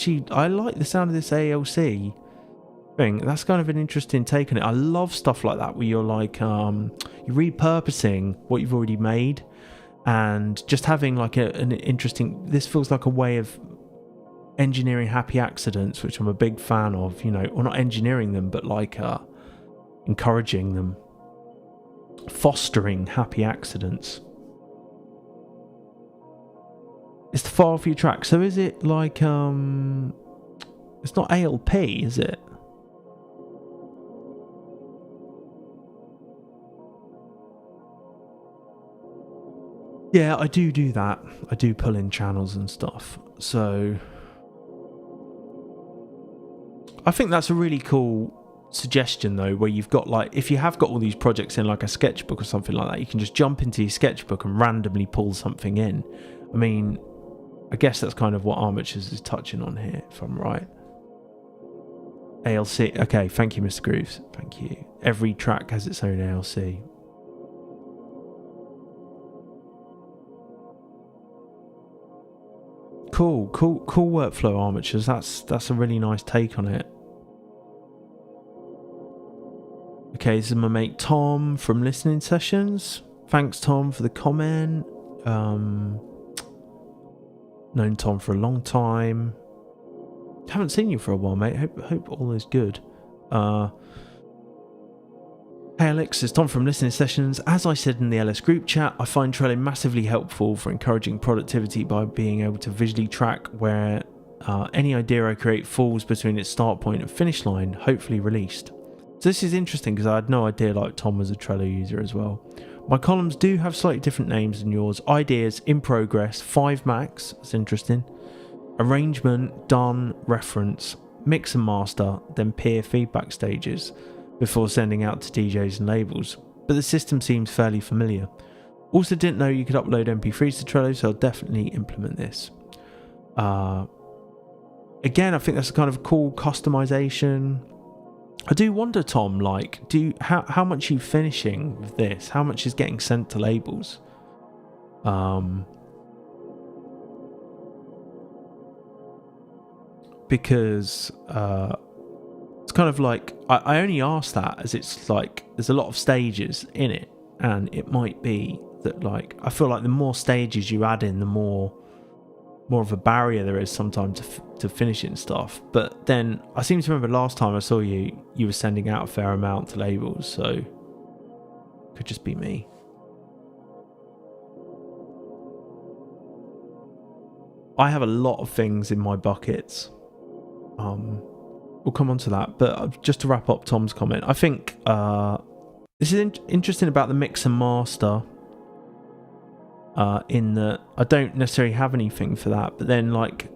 like the sound of this ALC thing. That's kind of an interesting take on it. I love stuff like that where you're like you're repurposing what you've already made and just having like an interesting... This feels like a way of engineering happy accidents, which I'm a big fan of, you know, or not engineering them, but like encouraging them, fostering happy accidents. It's the file for your track. So is it like it's not ALP, is it? Yeah, I do that. I do pull in channels and stuff. So I think that's a really cool suggestion though, where you've got like, if you have got all these projects in like a sketchbook or something like that, you can just jump into your sketchbook and randomly pull something in. I mean, I guess that's kind of what Armatures is touching on here, if I'm right. ALC. Okay, thank you, Mr. Grooves. Thank you. Every track has its own ALC. Cool workflow, Armatures. That's a really nice take on it. Okay, this is my mate Tom from Listening Sessions. Thanks, Tom, for the comment. Known Tom for a long time. Haven't seen you for a while, mate. Hope all is good. Hey Alex, it's Tom from Listening Sessions. As I said in the LS group chat, I find Trello massively helpful for encouraging productivity by being able to visually track where any idea I create falls between its start point and finish line, hopefully released. So this is interesting because I had no idea like Tom was a Trello user as well. My columns do have slightly different names than yours. Ideas, in progress, 5 max, that's interesting. Arrangement, done, reference, mix and master, then peer feedback stages before sending out to DJs and labels. But the system seems fairly familiar. Also didn't know you could upload MP3s to Trello, so I'll definitely implement this. Again, I think that's a kind of cool customization. I do wonder, Tom, like, how much are you finishing with this? How much is getting sent to labels? Because it's kind of like, I only ask that as it's like there's a lot of stages in it, and it might be that like I feel like the more stages you add in, the more of a barrier there is sometimes to finishing stuff. But then I seem to remember last time I saw you were sending out a fair amount to labels, so could just be me. I have a lot of things in my buckets. We'll come on to that, but just to wrap up Tom's comment, I think this is interesting about the mix and master, in that I don't necessarily have anything for that, but then like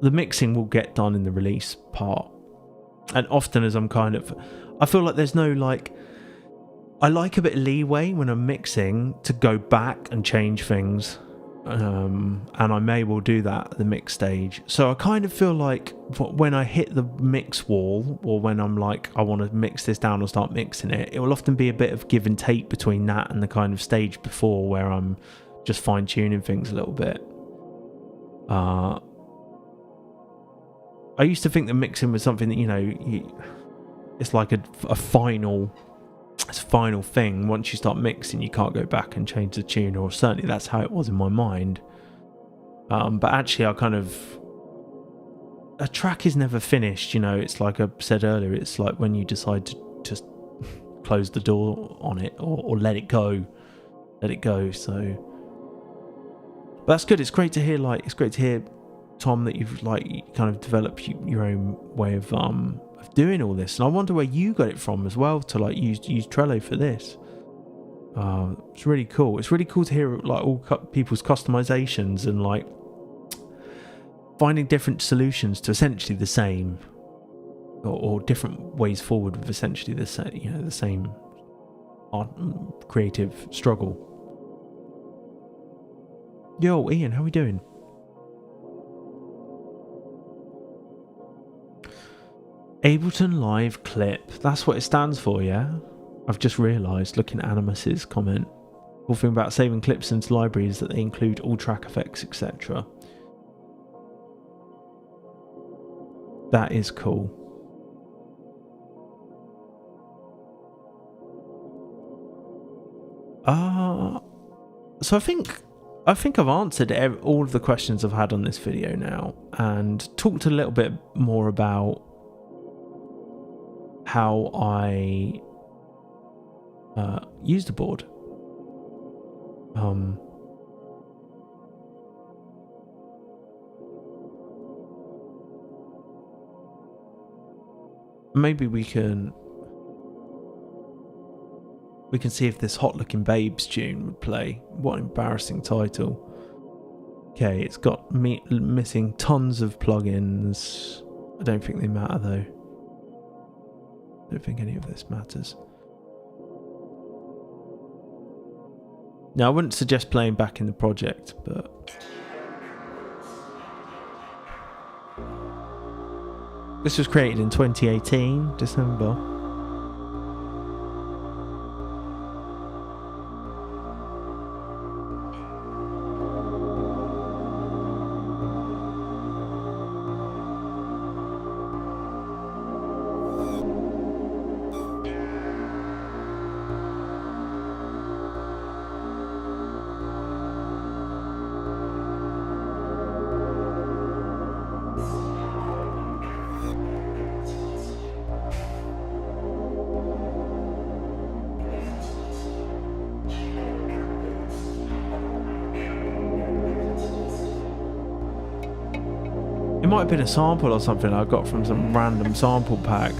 the mixing will get done in the release part, and often as I feel like there's no like I like a bit of leeway when I'm mixing to go back and change things. And I may well do that at the mix stage. So I kind of feel like when I hit the mix wall, or when I'm like, I want to mix this down or start mixing it, it will often be a bit of give and take between that and the kind of stage before where I'm just fine tuning things a little bit. I used to think that mixing was something that, you know, it's like a final thing. Once you start mixing, you can't go back and change the tune, or certainly that's how it was in my mind. But actually, a track is never finished, you know. It's like I said earlier, it's like when you decide to just close the door on it, or let it go. So but that's good. It's great to hear, Tom, that you've kind of developed your own way of doing all this. And I wonder where you got it from as well to use Trello for this. It's really cool. It's really cool to hear all people's customizations and finding different solutions to essentially the same, or different ways forward with essentially the same art, creative struggle. Yo, Ian, how we doing? Ableton Live Clip. That's what it stands for, yeah? I've just realised, looking at Animus's comment. Cool thing about saving clips into libraries that they include all track effects, etc. That is cool. So I think I've answered all of the questions I've had on this video now, and talked a little bit more about how I use the board. Maybe we can see if this Hot Looking Babes tune would play. What an embarrassing title. Okay, it's got missing tons of plugins. I don't think they matter though. I don't think any of this matters. Now, I wouldn't suggest playing back in the project, but this was created in 2018, December. It might have been a sample or something I got from some random sample pack.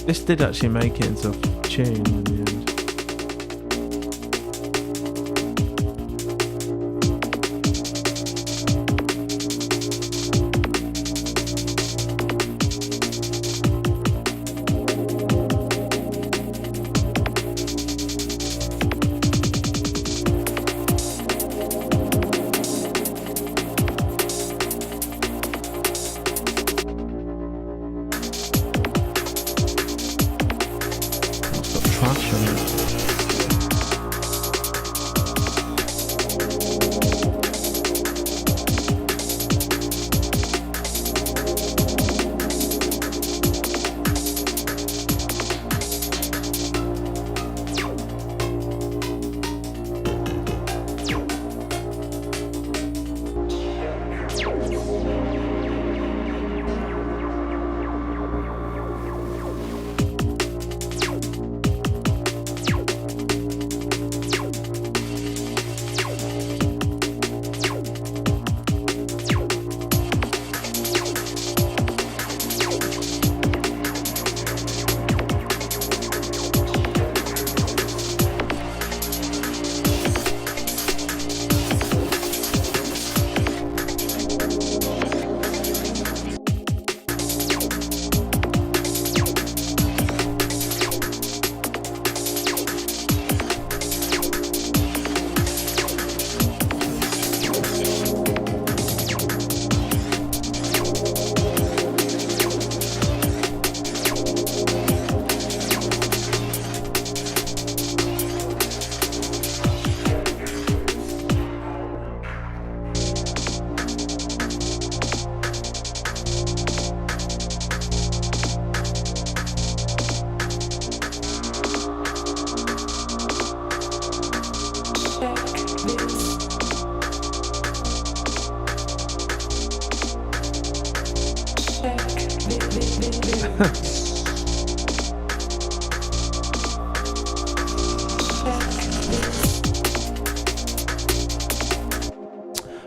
This did actually make it into a tune in the end. Trash on it.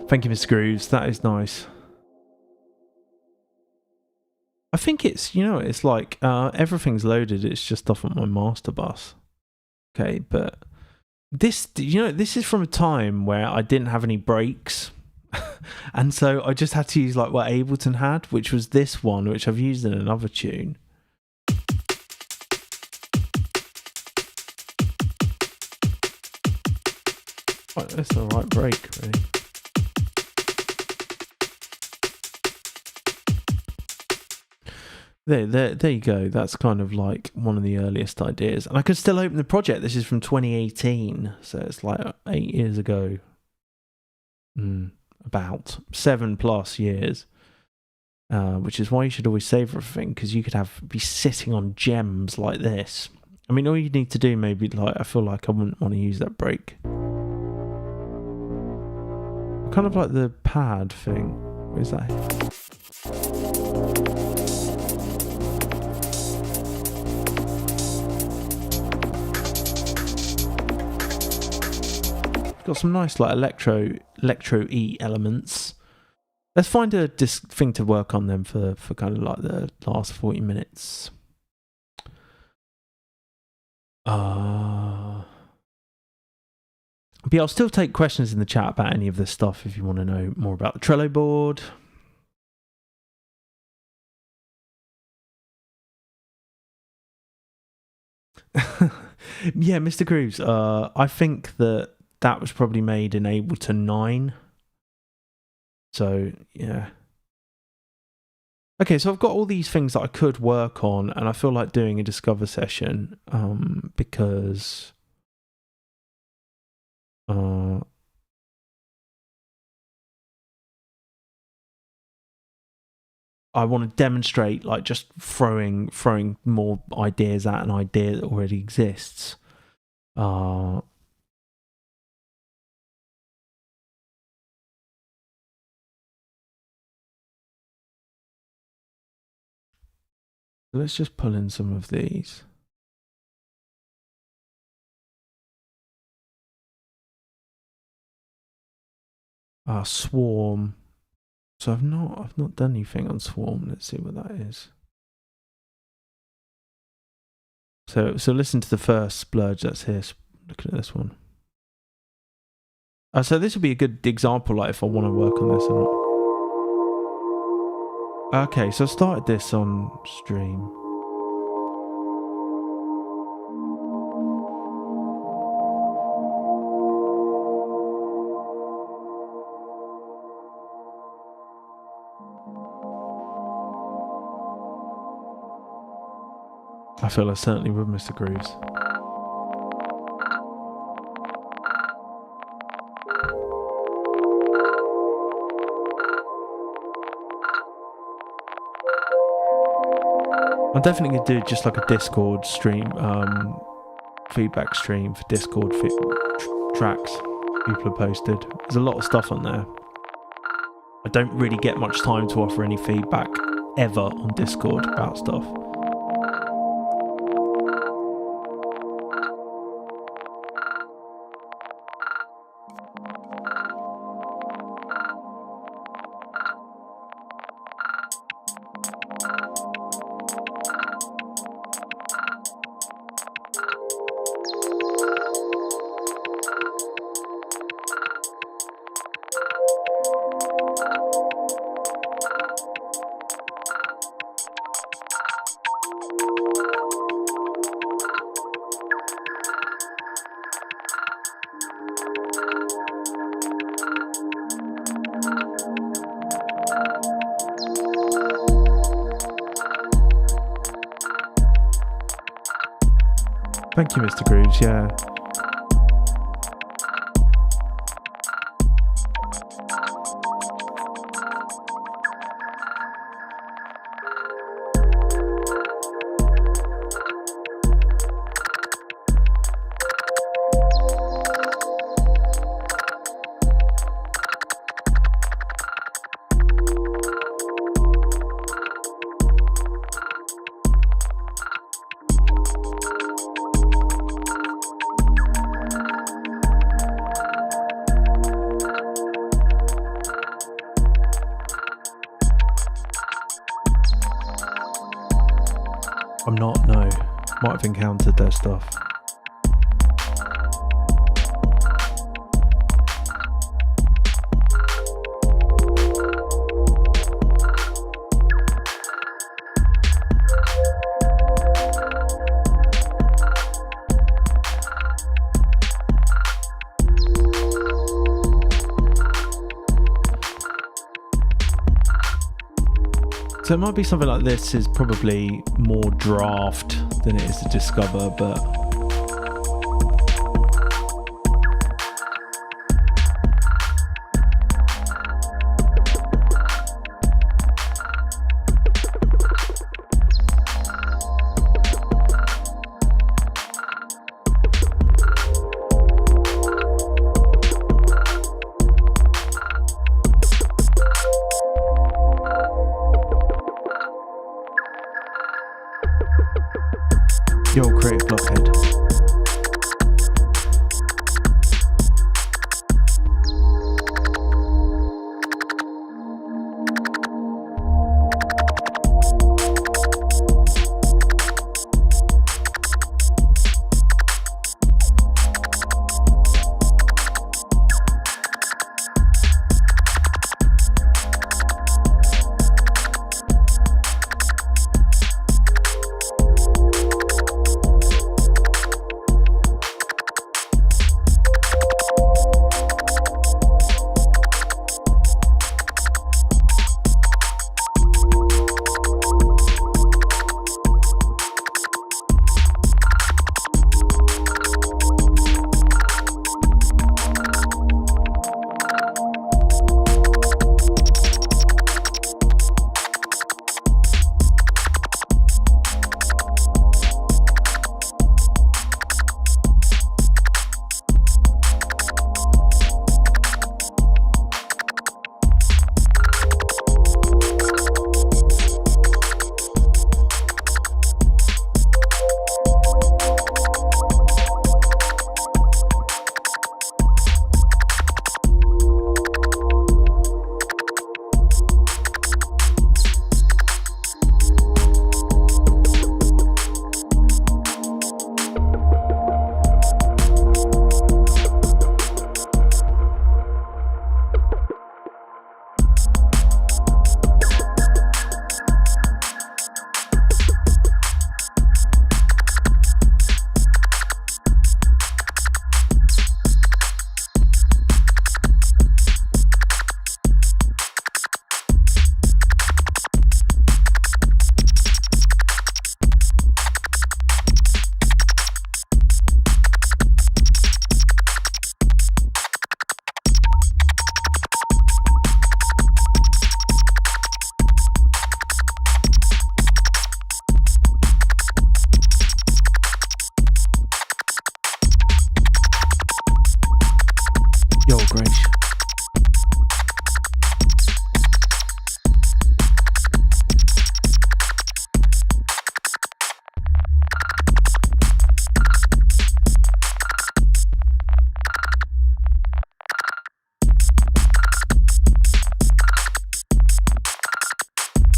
Thank you, Mr. Grooves. That is nice. I think it's, it's like everything's loaded. It's just off of my master bus. Okay, but this, this is from a time where I didn't have any breaks. And so I just had to use like what Ableton had, which was this one, which I've used in another tune. Oh, that's the right break, really. There you go. That's kind of like one of the earliest ideas. And I can still open the project. This is from 2018. So it's like 8 years ago. About 7+ years. Which is why you should always save everything, because you could be sitting on gems like this. I mean, all you need to do maybe, like, I feel like I wouldn't want to use that break. Kind of like the pad thing. What is that? Got some nice like electro-y elements. Let's find a thing to work on then for kind of like the last 40 minutes. But yeah, I'll still take questions in the chat about any of this stuff if you want to know more about the Trello board. Yeah, Mr. Grooves, I think that was probably made in Ableton 9. So, yeah. Okay, so I've got all these things that I could work on, and I feel like doing a discover session because I want to demonstrate like just throwing more ideas at an idea that already exists. Let's just pull in some of these. Swarm. So I've not done anything on Swarm. Let's see what that is. So listen to the first splurge that's here. Look at this one. So this would be a good example, like if I want to work on this or not. Okay, so I started this on stream. I feel I certainly would, Mr. Grooves. I'm definitely going to do just like a Discord stream, feedback stream for Discord tracks people have posted. There's a lot of stuff on there. I don't really get much time to offer any feedback ever on Discord about stuff. Thank you, Mr. Grooves, yeah. I'm not, no. Might have encountered their stuff. So it might be something like this is probably more draft than it is to discover, but yo, creative blockhead. Yo, Grace.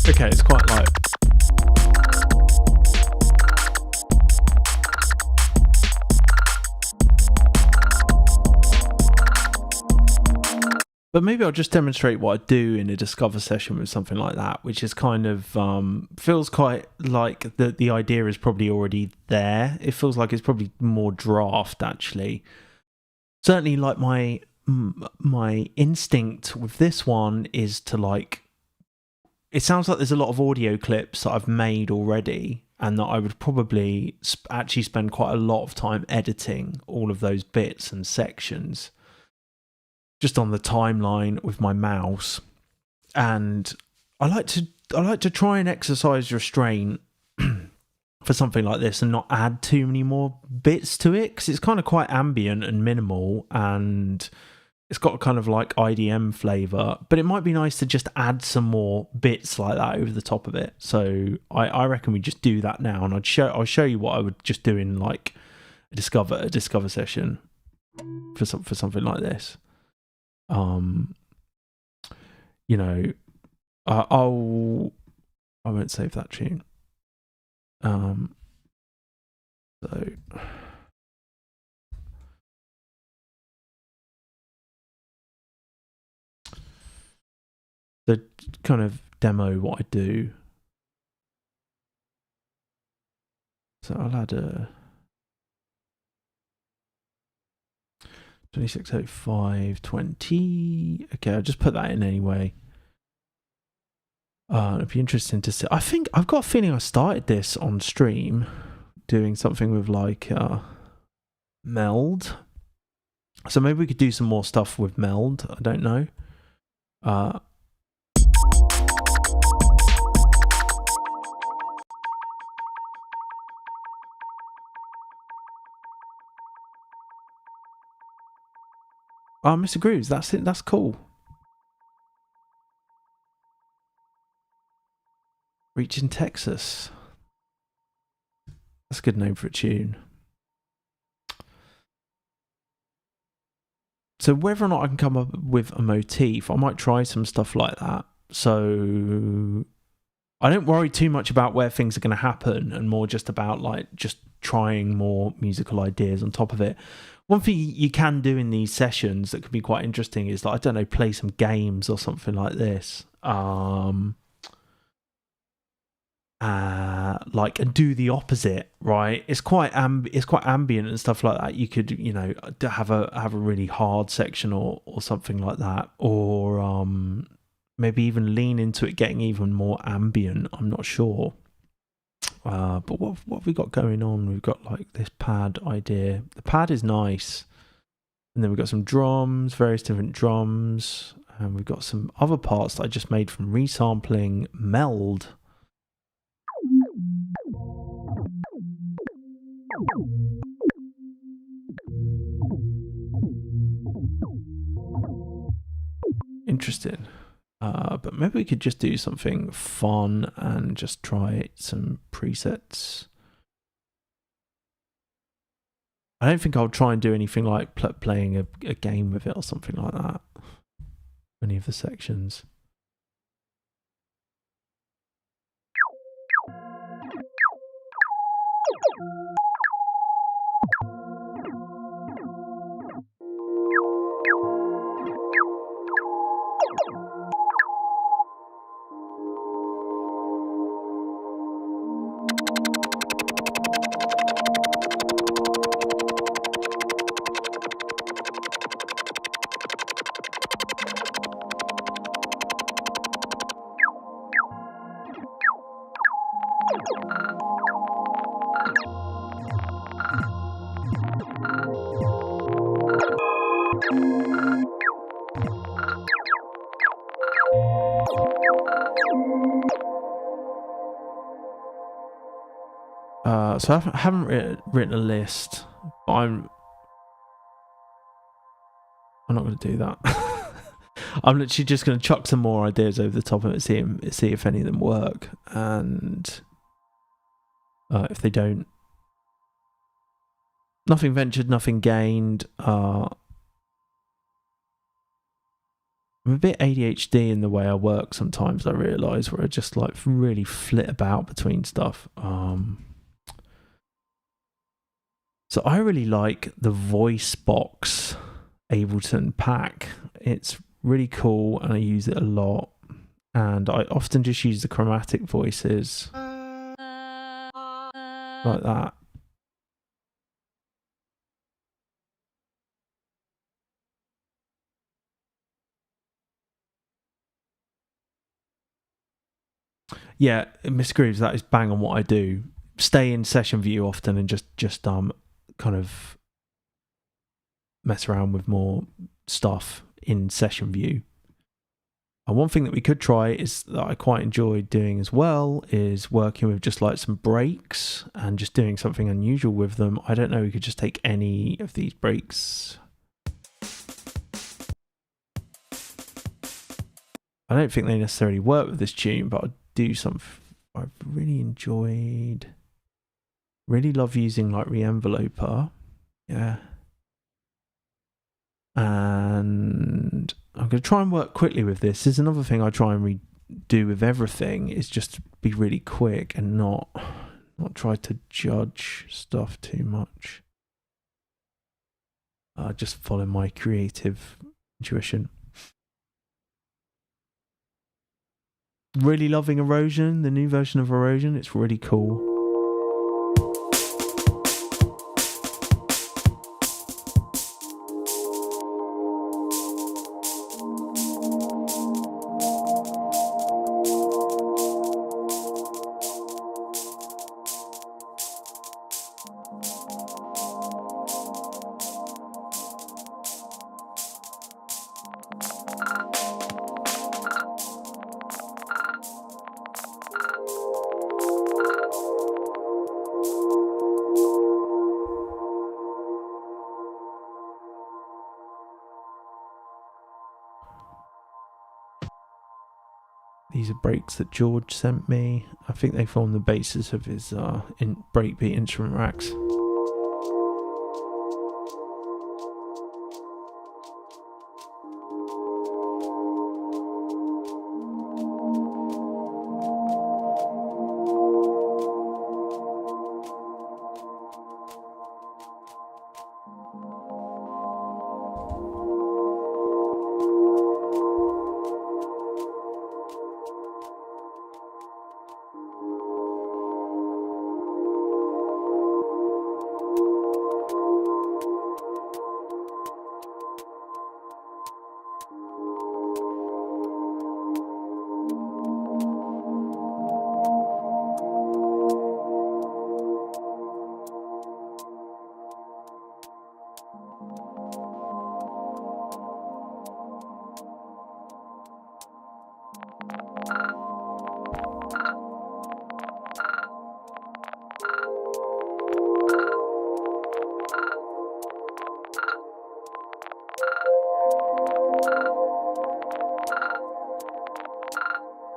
Okay, it's quite like but maybe I'll just demonstrate what I do in a Discover session with something like that, which is kind of feels quite like the idea is probably already there. It feels like it's probably more draft, actually. Certainly, like my instinct with this one is to like. It sounds like there's a lot of audio clips that I've made already, and that I would probably actually spend quite a lot of time editing all of those bits and sections just on the timeline with my mouse. And I like to try and exercise restraint for something like this and not add too many more bits to it, because it's kind of quite ambient and minimal, and it's got a kind of like IDM flavor, but it might be nice to just add some more bits like that over the top of it. So I reckon we just do that now, and I'll show you what I would just do in like a discover session for something like this. You know, I won't save that tune. So the kind of demo what I do. So I'll add a 260520. Okay, I'll just put that in anyway. It'd be interesting to see. I think I've got a feeling I started this on stream, doing something with like meld. So maybe we could do some more stuff with meld. I don't know. Oh, Mr. Grooves, that's it. That's cool. Reaching Texas. That's a good name for a tune. So whether or not I can come up with a motif, I might try some stuff like that. So I don't worry too much about where things are going to happen, and more just about like just trying more musical ideas on top of it. One thing you can do in these sessions that could be quite interesting is, like, I don't know, play some games or something like this. Like, and do the opposite, right? It's quite ambient and stuff like that. You could, you know, have a really hard section or something like that, or maybe even lean into it getting even more ambient. I'm not sure. But what have we got going on? We've got like this pad idea. The pad is nice, and then we've got some drums, various different drums, and we've got some other parts that I just made from resampling meld. Interesting. But maybe we could just do something fun and just try some presets. I don't think I'll try and do anything like playing a game with it or something like that. Any of the sections. So I haven't written a list, but I'm not going to do that. I'm literally just going to chuck some more ideas over the top of it, see if any of them work, and if they don't, nothing ventured, nothing gained. I'm a bit ADHD in the way I work sometimes, I realise, where I just like really flit about between stuff. So I really like the voice box Ableton pack. It's really cool and I use it a lot. And I often just use the chromatic voices like that. Yeah, Miss Grooves, that is bang on what I do. Stay in session view often and just kind of mess around with more stuff in session view. And one thing that we could try is that I quite enjoy doing as well is working with just like some breaks and just doing something unusual with them. I don't know, we could just take any of these breaks. I don't think they necessarily work with this tune, but I'll do something I've really enjoyed. Really love using like re-enveloper. Yeah. And I'm going to try and work quickly with this. This is another thing I try and do with everything, is just be really quick and not not try to judge stuff too much. Just follow my creative intuition. Really loving Erosion, the new version of Erosion. It's really cool. These are breaks that George sent me. I think they form the basis of his breakbeat instrument racks.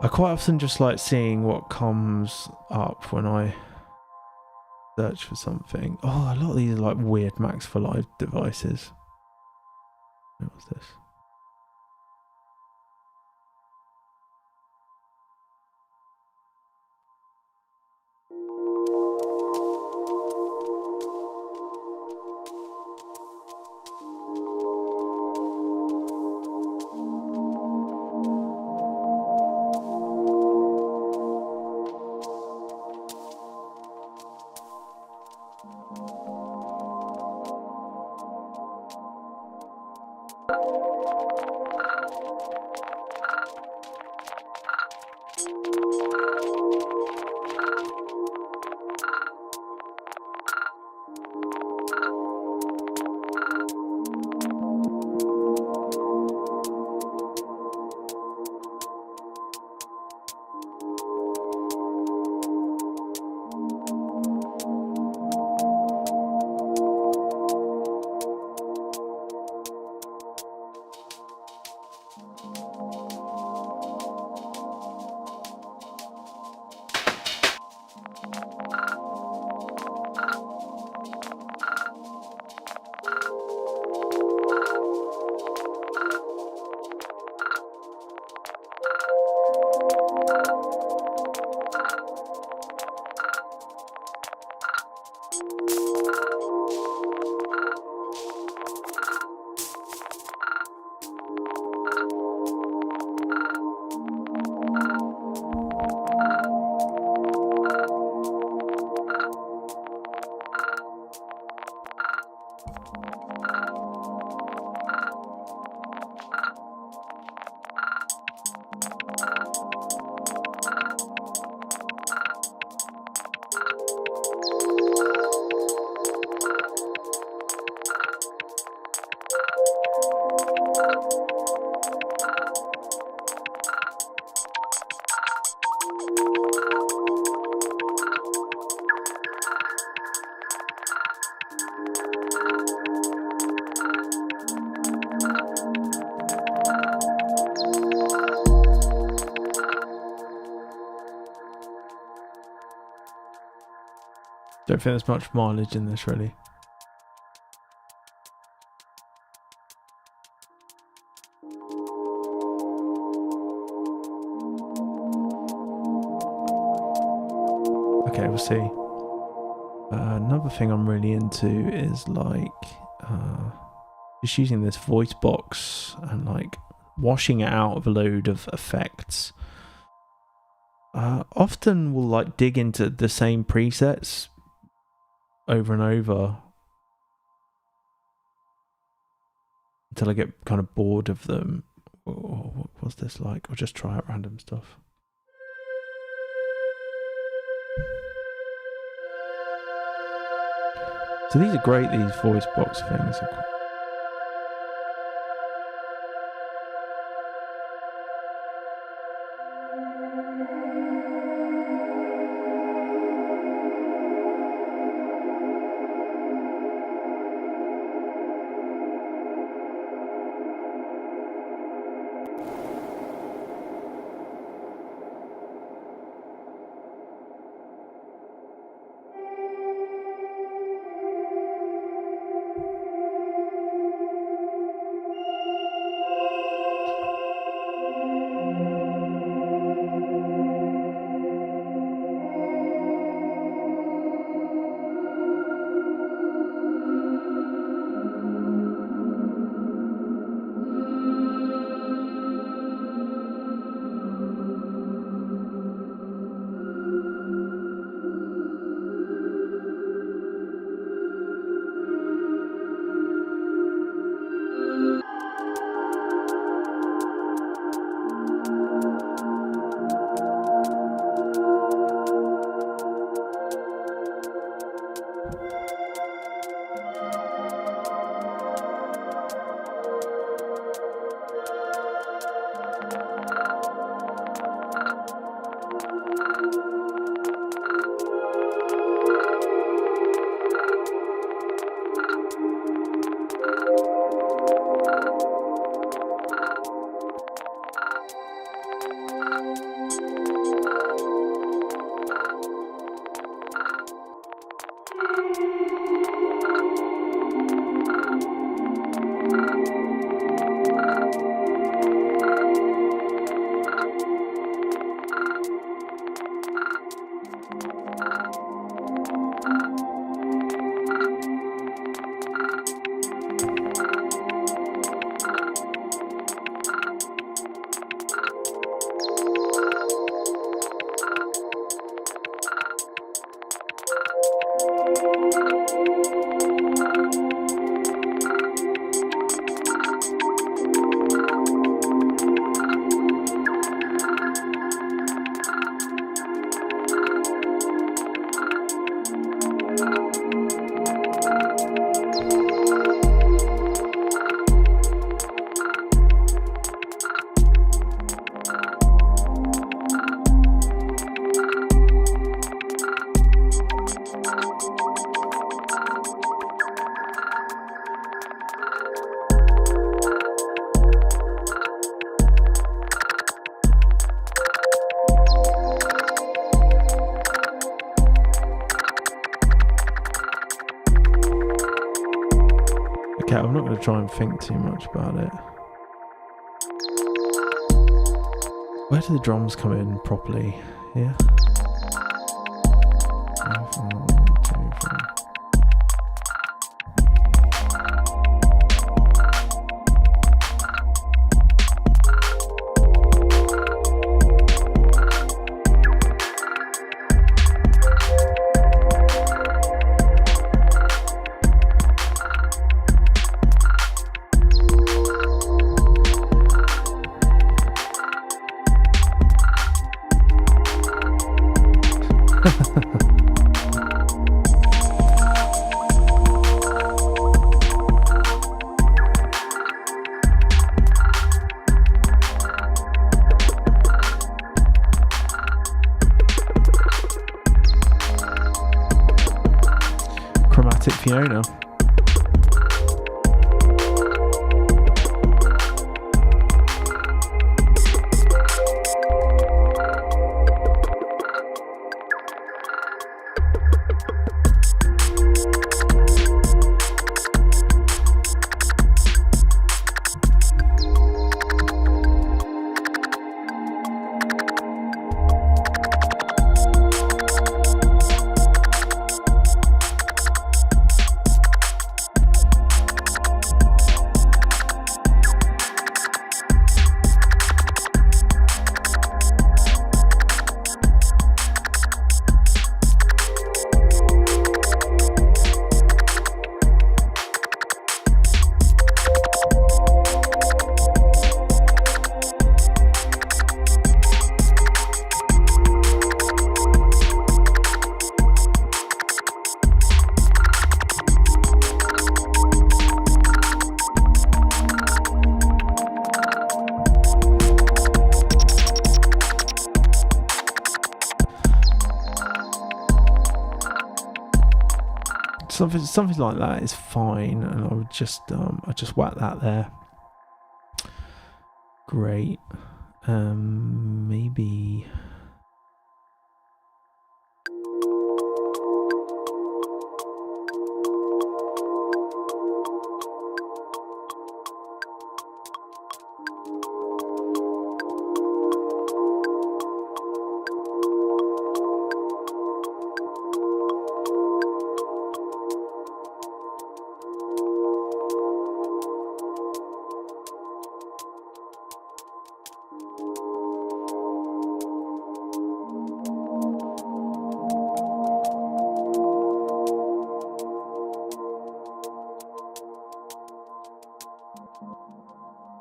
I quite often just like seeing what comes up when I search for something. Oh, a lot of these are like weird Max for Live devices. What's this? Don't think there's much mileage in this, really. Okay, we'll see. Another thing I'm really into is like just using this voice box and like washing it out of a load of effects. Often we'll like dig into the same presets over and over until I get kind of bored of them. What was this like? I'll just try out random stuff. So these are great, these voice box things. Okay, I'm not going to try and think too much about it. Where do the drums come in properly? Here? 1, 2, 3. Chromatic Fiona. something like that is fine, and I would just whack that there. Great. Maybe.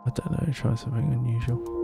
I don't know, try something unusual.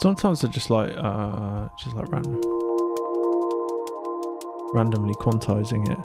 Sometimes I just like randomly quantizing it.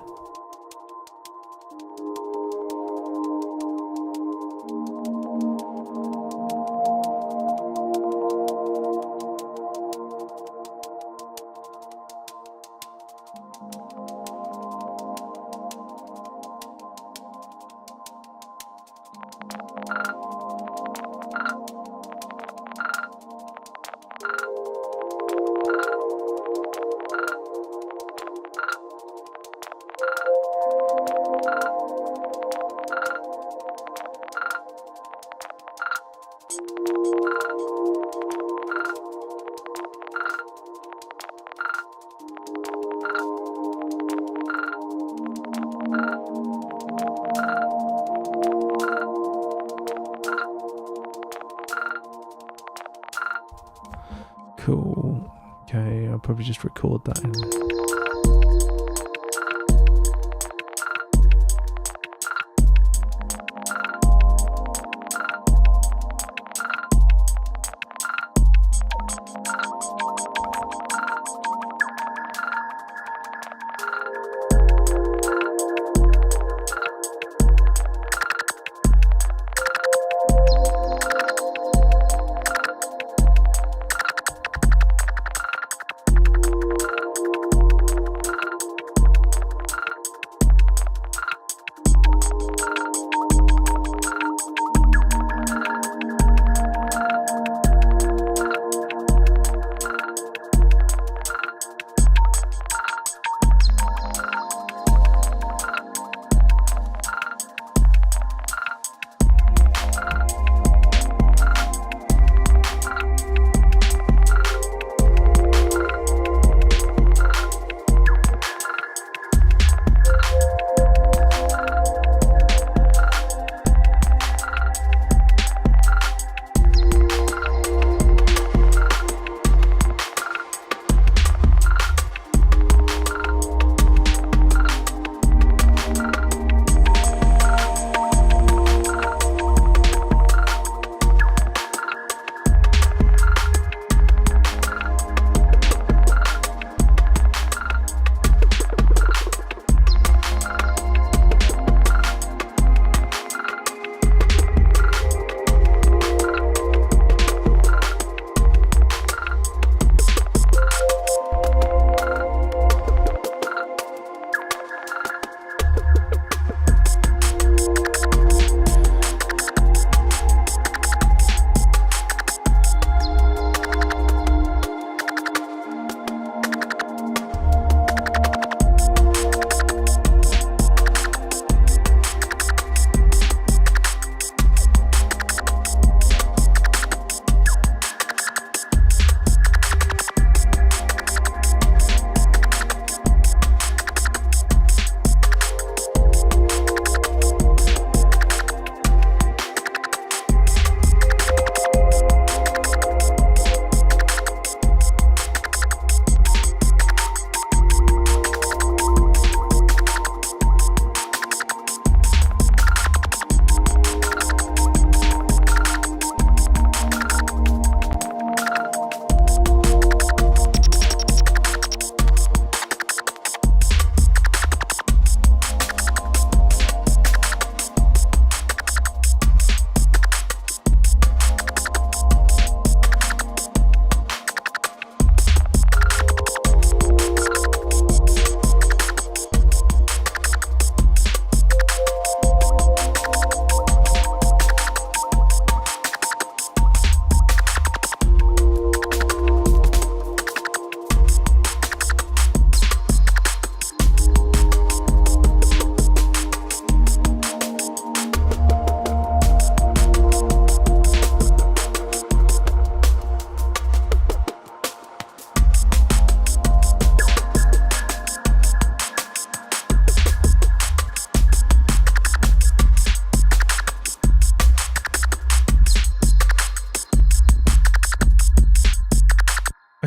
Cool. Okay, I'll probably just record that in.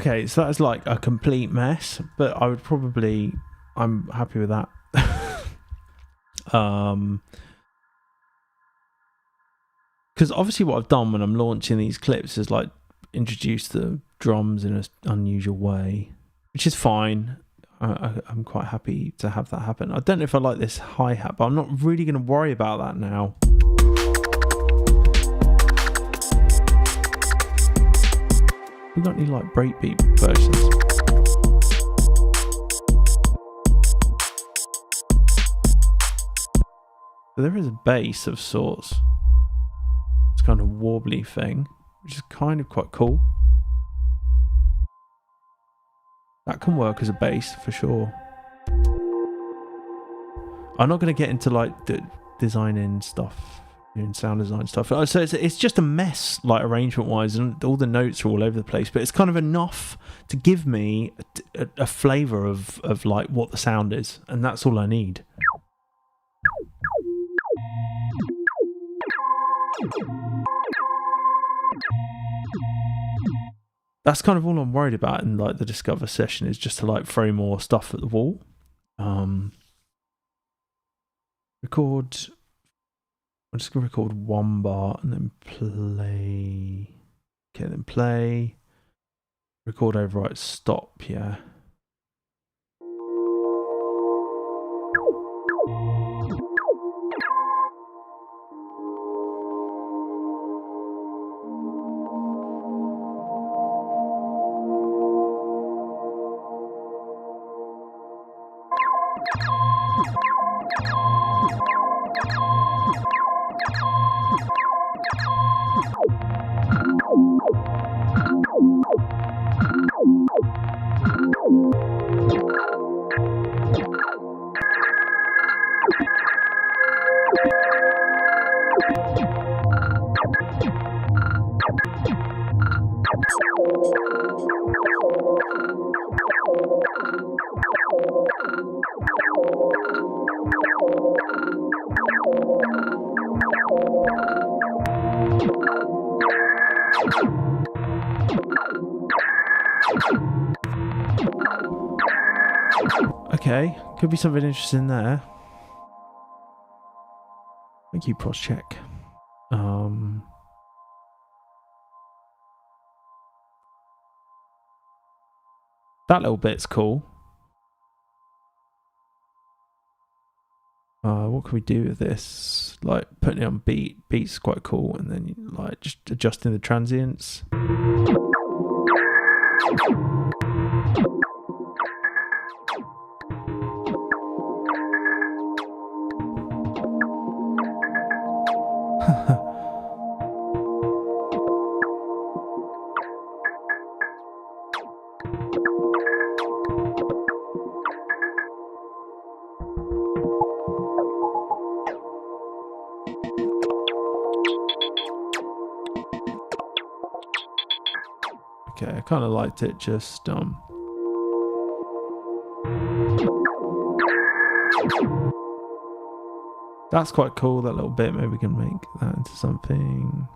Okay, so that's like a complete mess, but I'm happy with that. Because obviously what I've done when I'm launching these clips is like introduce the drums in an unusual way, which is fine. I'm quite happy to have that happen. I don't know if I like this hi-hat, but I'm not really going to worry about that now. We got any like breakbeat versions? But there is a bass of sorts. It's kind of warbly thing, which is kind of quite cool. That can work as a bass for sure. I'm not going to get into like designing stuff, doing sound design stuff. So it's just a mess, like arrangement wise, and all the notes are all over the place. But it's kind of enough to give me a flavour of like what the sound is, and that's all I need. That's kind of all I'm worried about in like the Discover session, is just to like throw more stuff at the wall. Record. I'm just gonna record one bar and then play. Okay, then play. Record overwrite stop. Yeah. Okay, could be something interesting there. Thank you, Proscheck. That little bit's cool. What can we do with this? Like putting it on beats quite cool, and then like just adjusting the transients. Okay, I kind of liked it, just that's quite cool, that little bit. Maybe we can make that into something.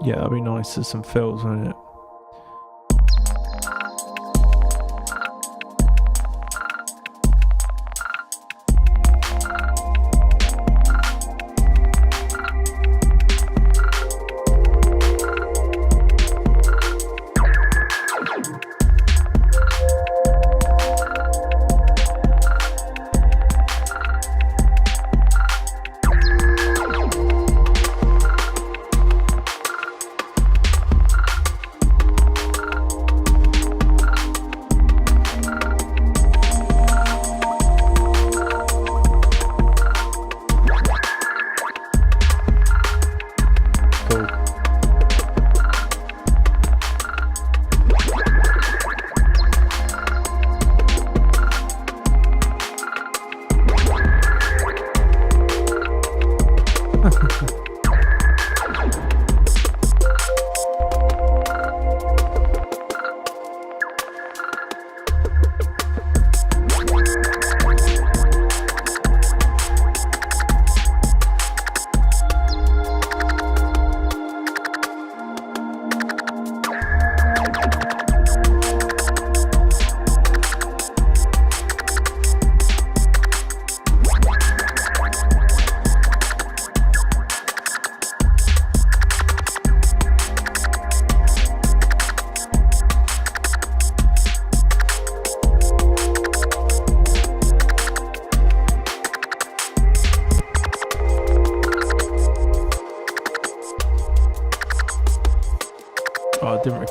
Yeah, that'd be nice. There's some fills on it.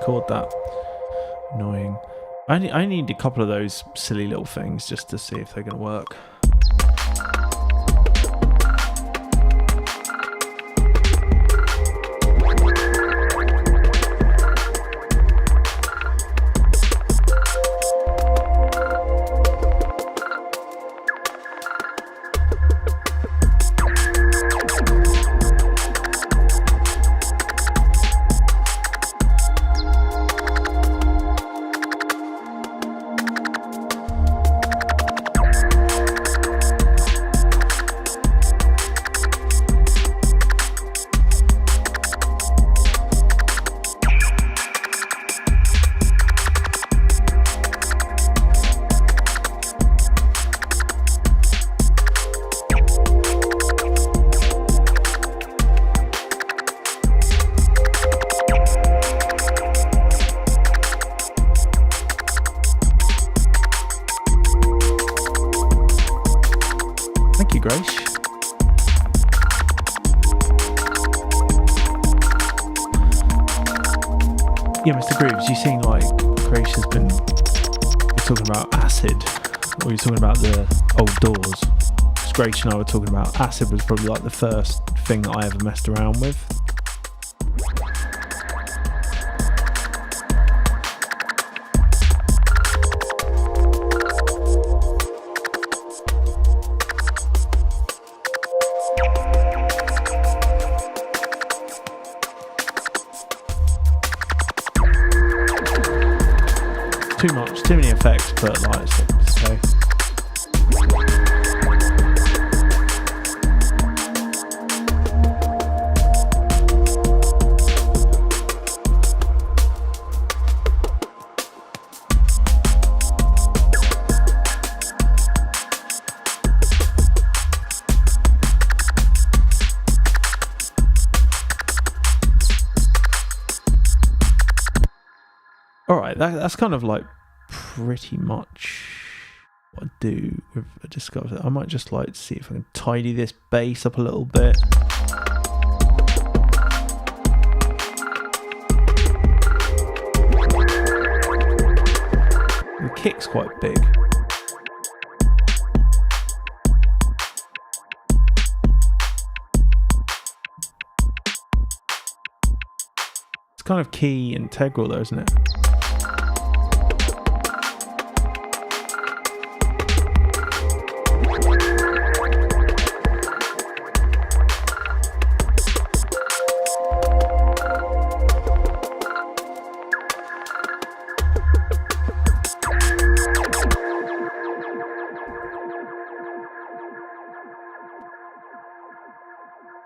record that. Annoying. I need a couple of those silly little things just to see if they're going to work. Yeah, Mr. Grooves, you seem like Grace has been talking about acid, or you're talking about the old doors. Because Grace and I were talking about acid was probably like the first thing that I ever messed around with. Too much, too many effects, but like it's okay. Alright, that's kind of like pretty much what I do with a Discover. I might just like to see if I can tidy this bass up a little bit. The kick's quite big. It's kind of key integral though, isn't it?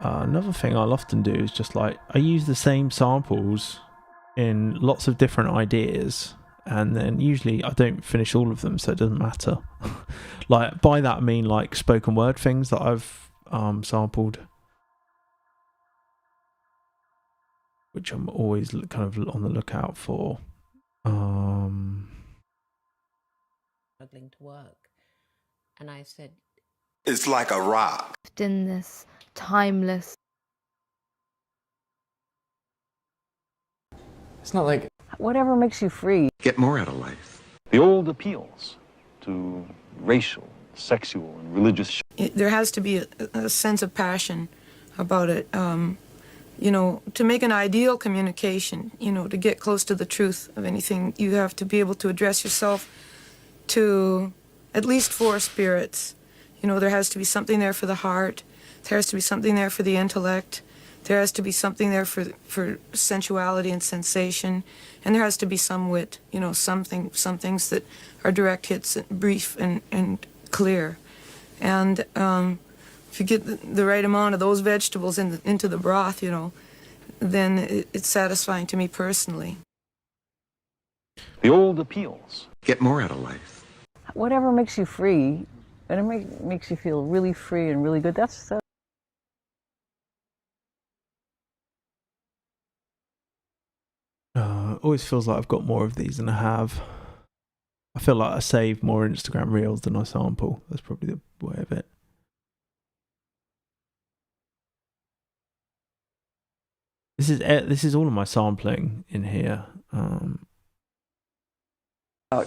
Another thing I'll often do is just like, I use the same samples in lots of different ideas, and then usually I don't finish all of them, so it doesn't matter. Like, by that I mean like spoken word things that I've sampled, which I'm always kind of on the lookout for. Struggling to work, and I said, it's like a rock. In this timeless. It's not like whatever makes you free. Get more out of life. The old appeals to racial, sexual, and religious. There has to be a sense of passion about it. You know, to make an ideal communication, you know, to get close to the truth of anything, you have to be able to address yourself to at least 4 spirits. You know, there has to be something there for the heart. There has to be something there for the intellect. There has to be something there for sensuality and sensation. And there has to be some wit, you know, some things that are direct hits, brief and clear. And if you get the right amount of those vegetables into the broth, you know, then it's satisfying to me personally. The old appeals. Get more out of life. Whatever makes you free, and it makes you feel really free and really good, that's always feels like I've got more of these than I have. I feel like I save more Instagram reels than I sample. That's probably the way of it. This is all of my sampling in here.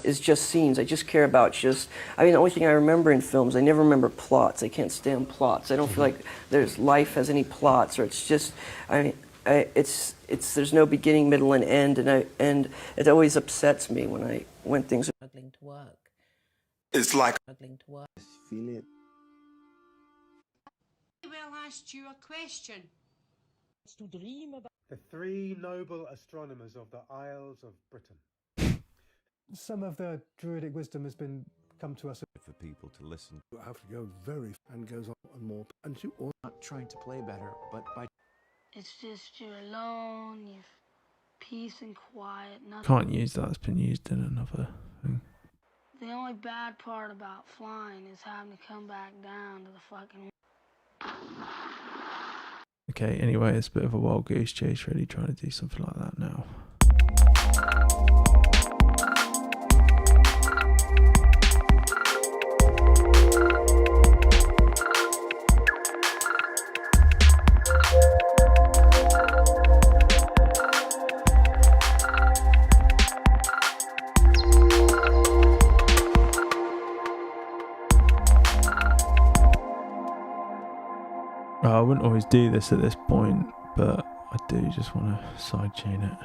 Is just scenes. I just care about I mean, the only thing I remember in films, I never remember plots. I can't stand plots. I don't feel like life has any plots, or it's just, there's no beginning, middle, and end, and it always upsets me when things are struggling to work. It's like Struggling to work. Feel it. I will ask you a question. The three noble astronomers of the Isles of Britain. Some of the druidic wisdom has come to us For people to listen. You have to go and goes on and more. And you all Not trying to play better, but by It's just you're alone, you've peace and quiet, nothing. Can't use that. It's been used in another thing. The only bad part about flying is having to come back down to the fucking... Okay, anyway, it's a bit of a wild goose chase, really trying to do something like that now. I wouldn't always do this at this point, but I do just want to sidechain it.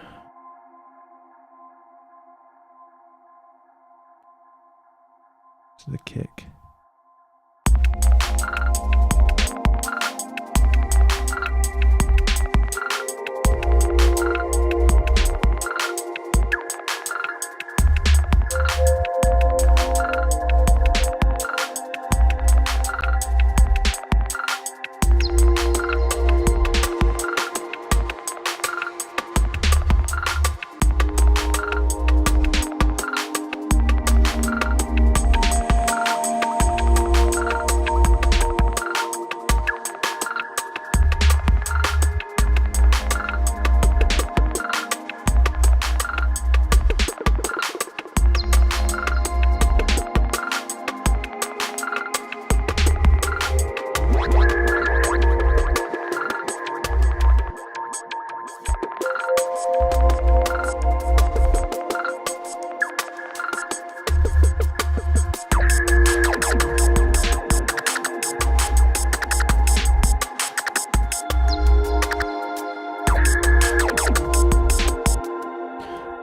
To the kick.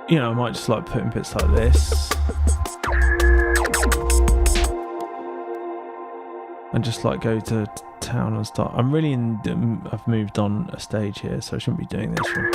You know, I might just like putting bits like this. And just like go to town and start. I'm really I've moved on a stage here, so I shouldn't be doing this one.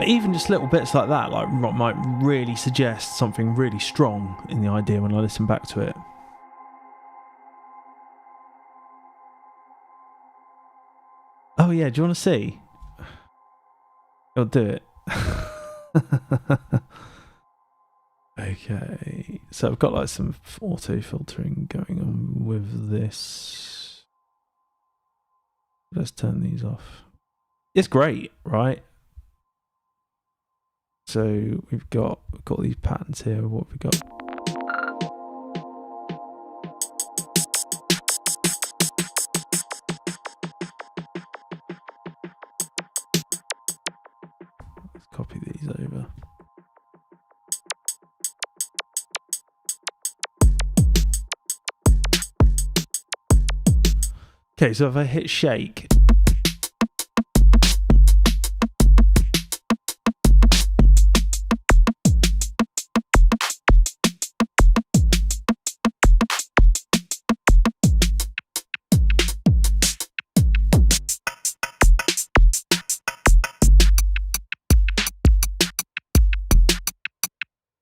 Even just little bits like that, like might really suggest something really strong in the idea when I listen back to it. Oh yeah, do you want to see? I'll do it. Okay, so I've got like some auto filtering going on with this. Let's turn these off. It's great, right? So we've got these patterns here. What have we got? Let's copy these over. Okay, so if I hit shake,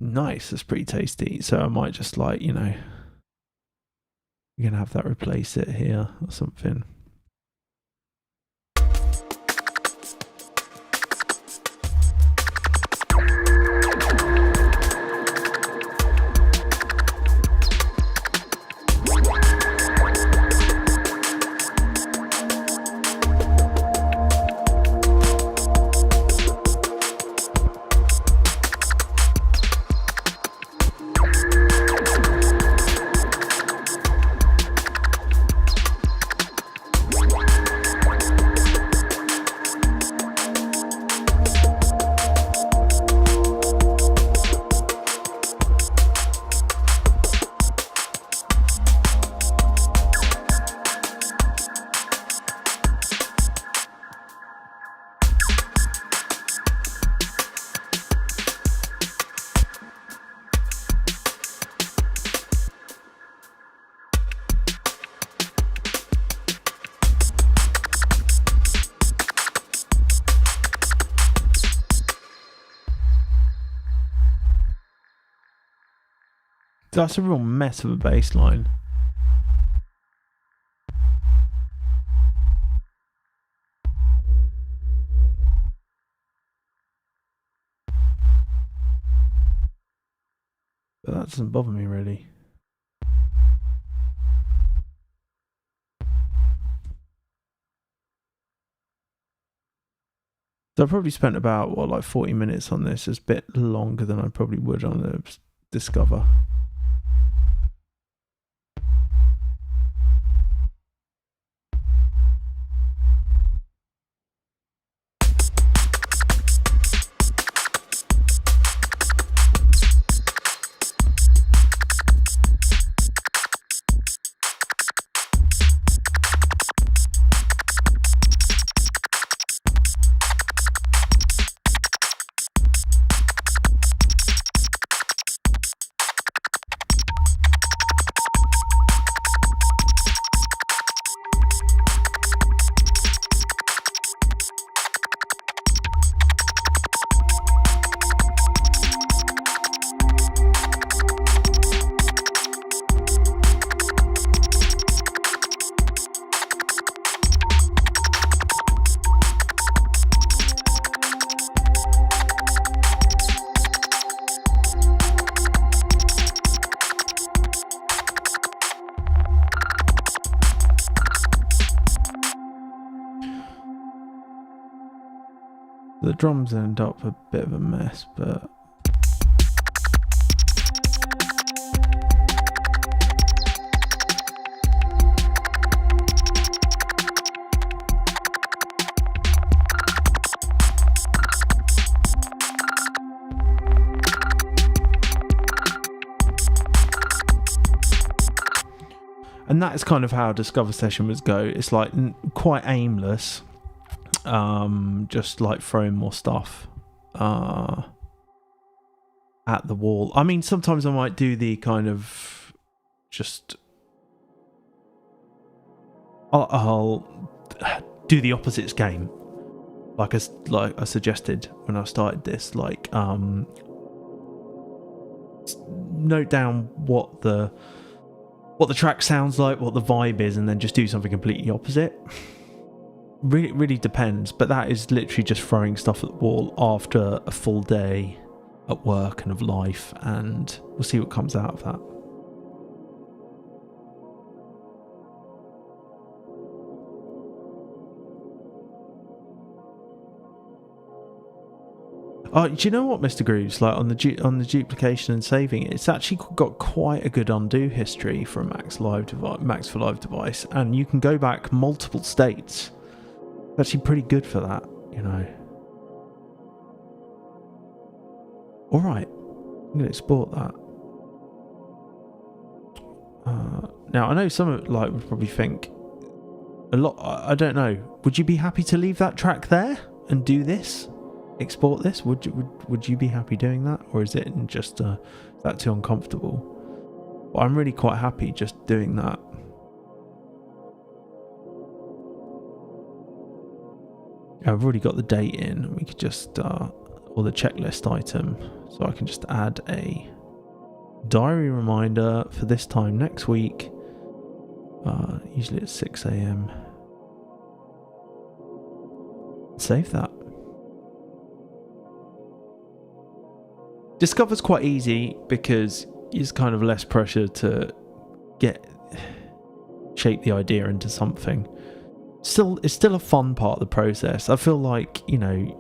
nice, that's pretty tasty. So I might just like, you know, you're gonna have that replace it here or something. That's a real mess of a bass line. But that doesn't bother me really. So I probably spent about, what, like 40 minutes on this. It's a bit longer than I probably would on a Discover. The drums end up a bit of a mess, but and that is kind of how a Discover session would go. It's like quite aimless. Just like throwing more stuff at the wall. I mean, sometimes I might do the kind of just I'll do the opposites game, like I suggested when I started this. Like note down what the track sounds like, what the vibe is, and then just do something completely opposite. Really depends, but that is literally just throwing stuff at the wall after a full day at work and of life, and we'll see what comes out of that. Oh, do you know what, Mr. Grooves? Like on the duplication and saving, it's actually got quite a good undo history from Max for Live device, and you can go back multiple states. It's actually pretty good for that, you know. All right, I'm gonna export that. Now I know some of would probably think a lot. I don't know. Would you be happy to leave that track there and do this? Export this? Would you be happy doing that, or is it just is that too uncomfortable? Well, I'm really quite happy just doing that. I've already got the date in. We could just or the checklist item, so I can just add a diary reminder for this time next week. Usually it's 6 a.m. Save that. Discover's quite easy because it's kind of less pressure to shape the idea into something. It's still a fun part of the process. I feel like, you know,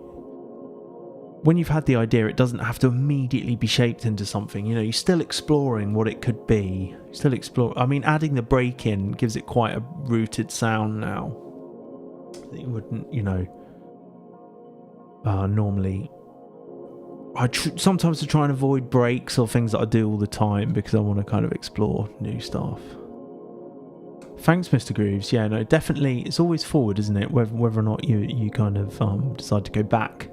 when you've had the idea, it doesn't have to immediately be shaped into something. You know, you're still exploring what it could be. I mean, adding the break in gives it quite a rooted sound now that you wouldn't, you know, normally. Sometimes I try and avoid breaks or things that I do all the time because I want to kind of explore new stuff. Thanks, Mr. Grooves. Yeah, no, definitely. It's always forward, isn't it? Whether or not you kind of decide to go back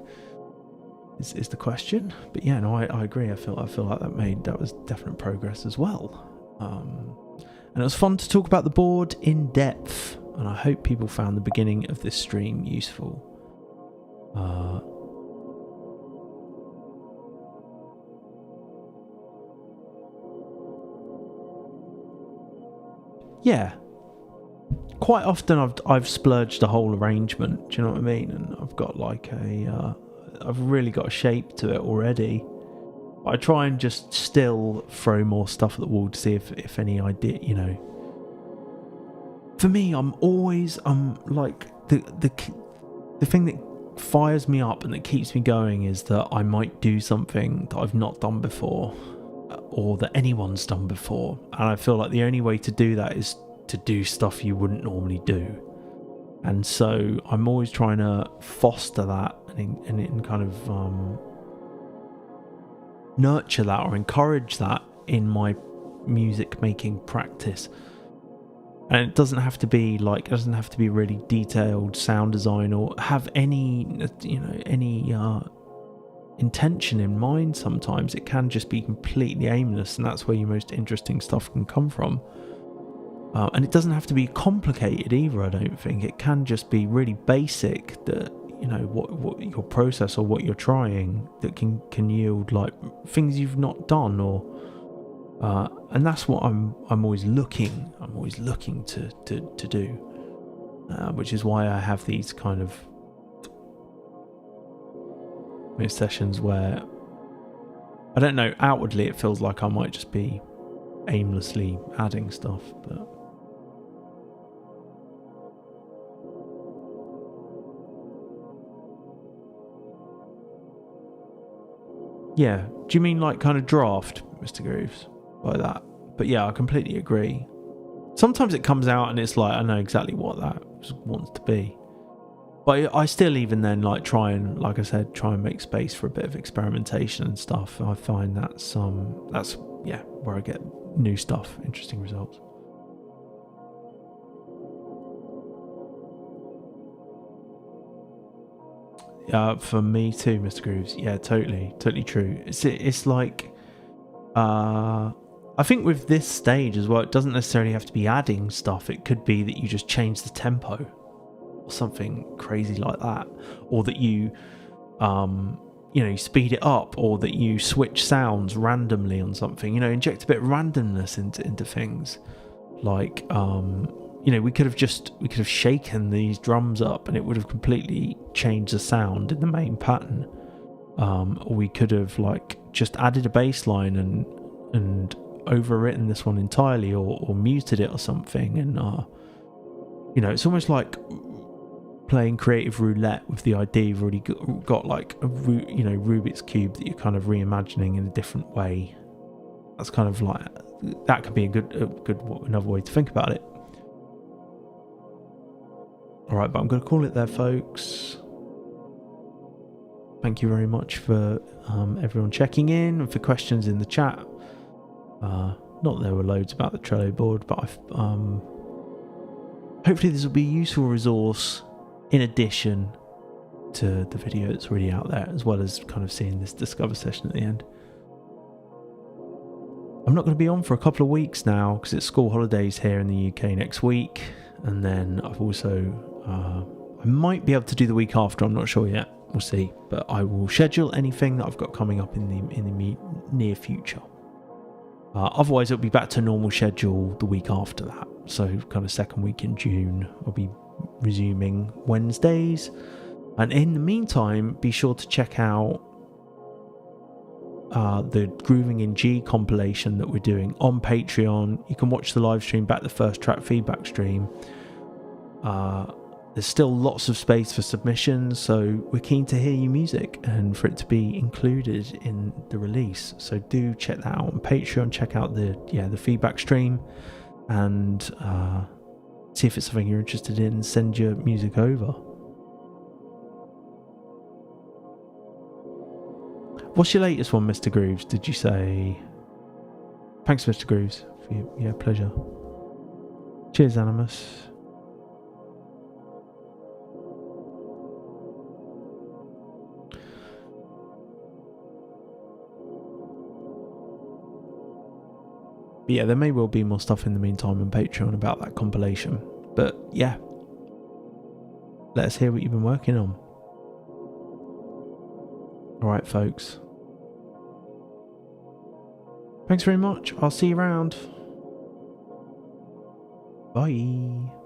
is the question. But yeah, no, I agree. I feel like that was definite progress as well. And it was fun to talk about the board in depth. And I hope people found the beginning of this stream useful. yeah, quite often I've splurged a whole arrangement. Do you know what I mean? And I've got like I've really got a shape to it already. I try and just still throw more stuff at the wall to see if any idea, you know. For me, I'm like the thing that fires me up and that keeps me going is that I might do something that I've not done before, or that anyone's done before, and I feel like the only way to do that is to do stuff you wouldn't normally do. And so I'm always trying to foster that and kind of nurture that or encourage that in my music making practice. And it doesn't have to be really detailed sound design or have any intention in mind. Sometimes it can just be completely aimless, and that's where your most interesting stuff can come from. And it doesn't have to be complicated either, I don't think. It can just be really basic, that, you know, what your process or what you're trying that can yield like things you've not done, or and that's what I'm always looking to do, which is why I have these kind of sessions where, I don't know, outwardly it feels like I might just be aimlessly adding stuff, but yeah. Do you mean like kind of draft, Mr. Grooves, by that? But yeah, I completely agree. Sometimes it comes out and it's like, I know exactly what that wants to be. But I still even then like try and, like I said, try and make space for a bit of experimentation and stuff. I find that's yeah, where I get new stuff, interesting results. For me too, Mr. Grooves. Yeah, totally true. It's like, I think with this stage as well, it doesn't necessarily have to be adding stuff. It could be that you just change the tempo or something crazy like that, or that you you speed it up, or that you switch sounds randomly on something, inject a bit of randomness into things. Like we could have shaken these drums up and it would have completely changed the sound in the main pattern, or we could have like just added a bass line and overwritten this one entirely, or muted it or something. And it's almost like playing creative roulette with the idea. You've already got like a Rubik's cube that you're kind of reimagining in a different way. That's kind of like, that could be a good another way to think about it. All right, but I'm going to call it there, folks. Thank you very much for everyone checking in and for questions in the chat. Not that there were loads about the Trello board, but hopefully this will be a useful resource in addition to the video that's already out there, as well as kind of seeing this Discover session at the end. I'm not going to be on for a couple of weeks now because it's school holidays here in the UK next week, and then I've also I might be able to do the week after. I'm not sure yet. We'll see. But I will schedule anything that I've got coming up in the near future. Otherwise, it'll be back to normal schedule the week after that. So kind of second week in June, I'll be resuming Wednesdays. And in the meantime, be sure to check out the Grooving in G compilation that we're doing on Patreon. You can watch the live stream back, the first track feedback stream. There's still lots of space for submissions, so we're keen to hear your music and for it to be included in the release. So do check that out on Patreon. Check out the feedback stream and see if it's something you're interested in. Send your music over. What's your latest one, Mr. Grooves? Did you say? Thanks, Mr. Grooves. Yeah, pleasure. Cheers, Animus. But yeah, there may well be more stuff in the meantime on Patreon about that compilation. But yeah, let us hear what you've been working on. Alright, folks. Thanks very much. I'll see you around. Bye.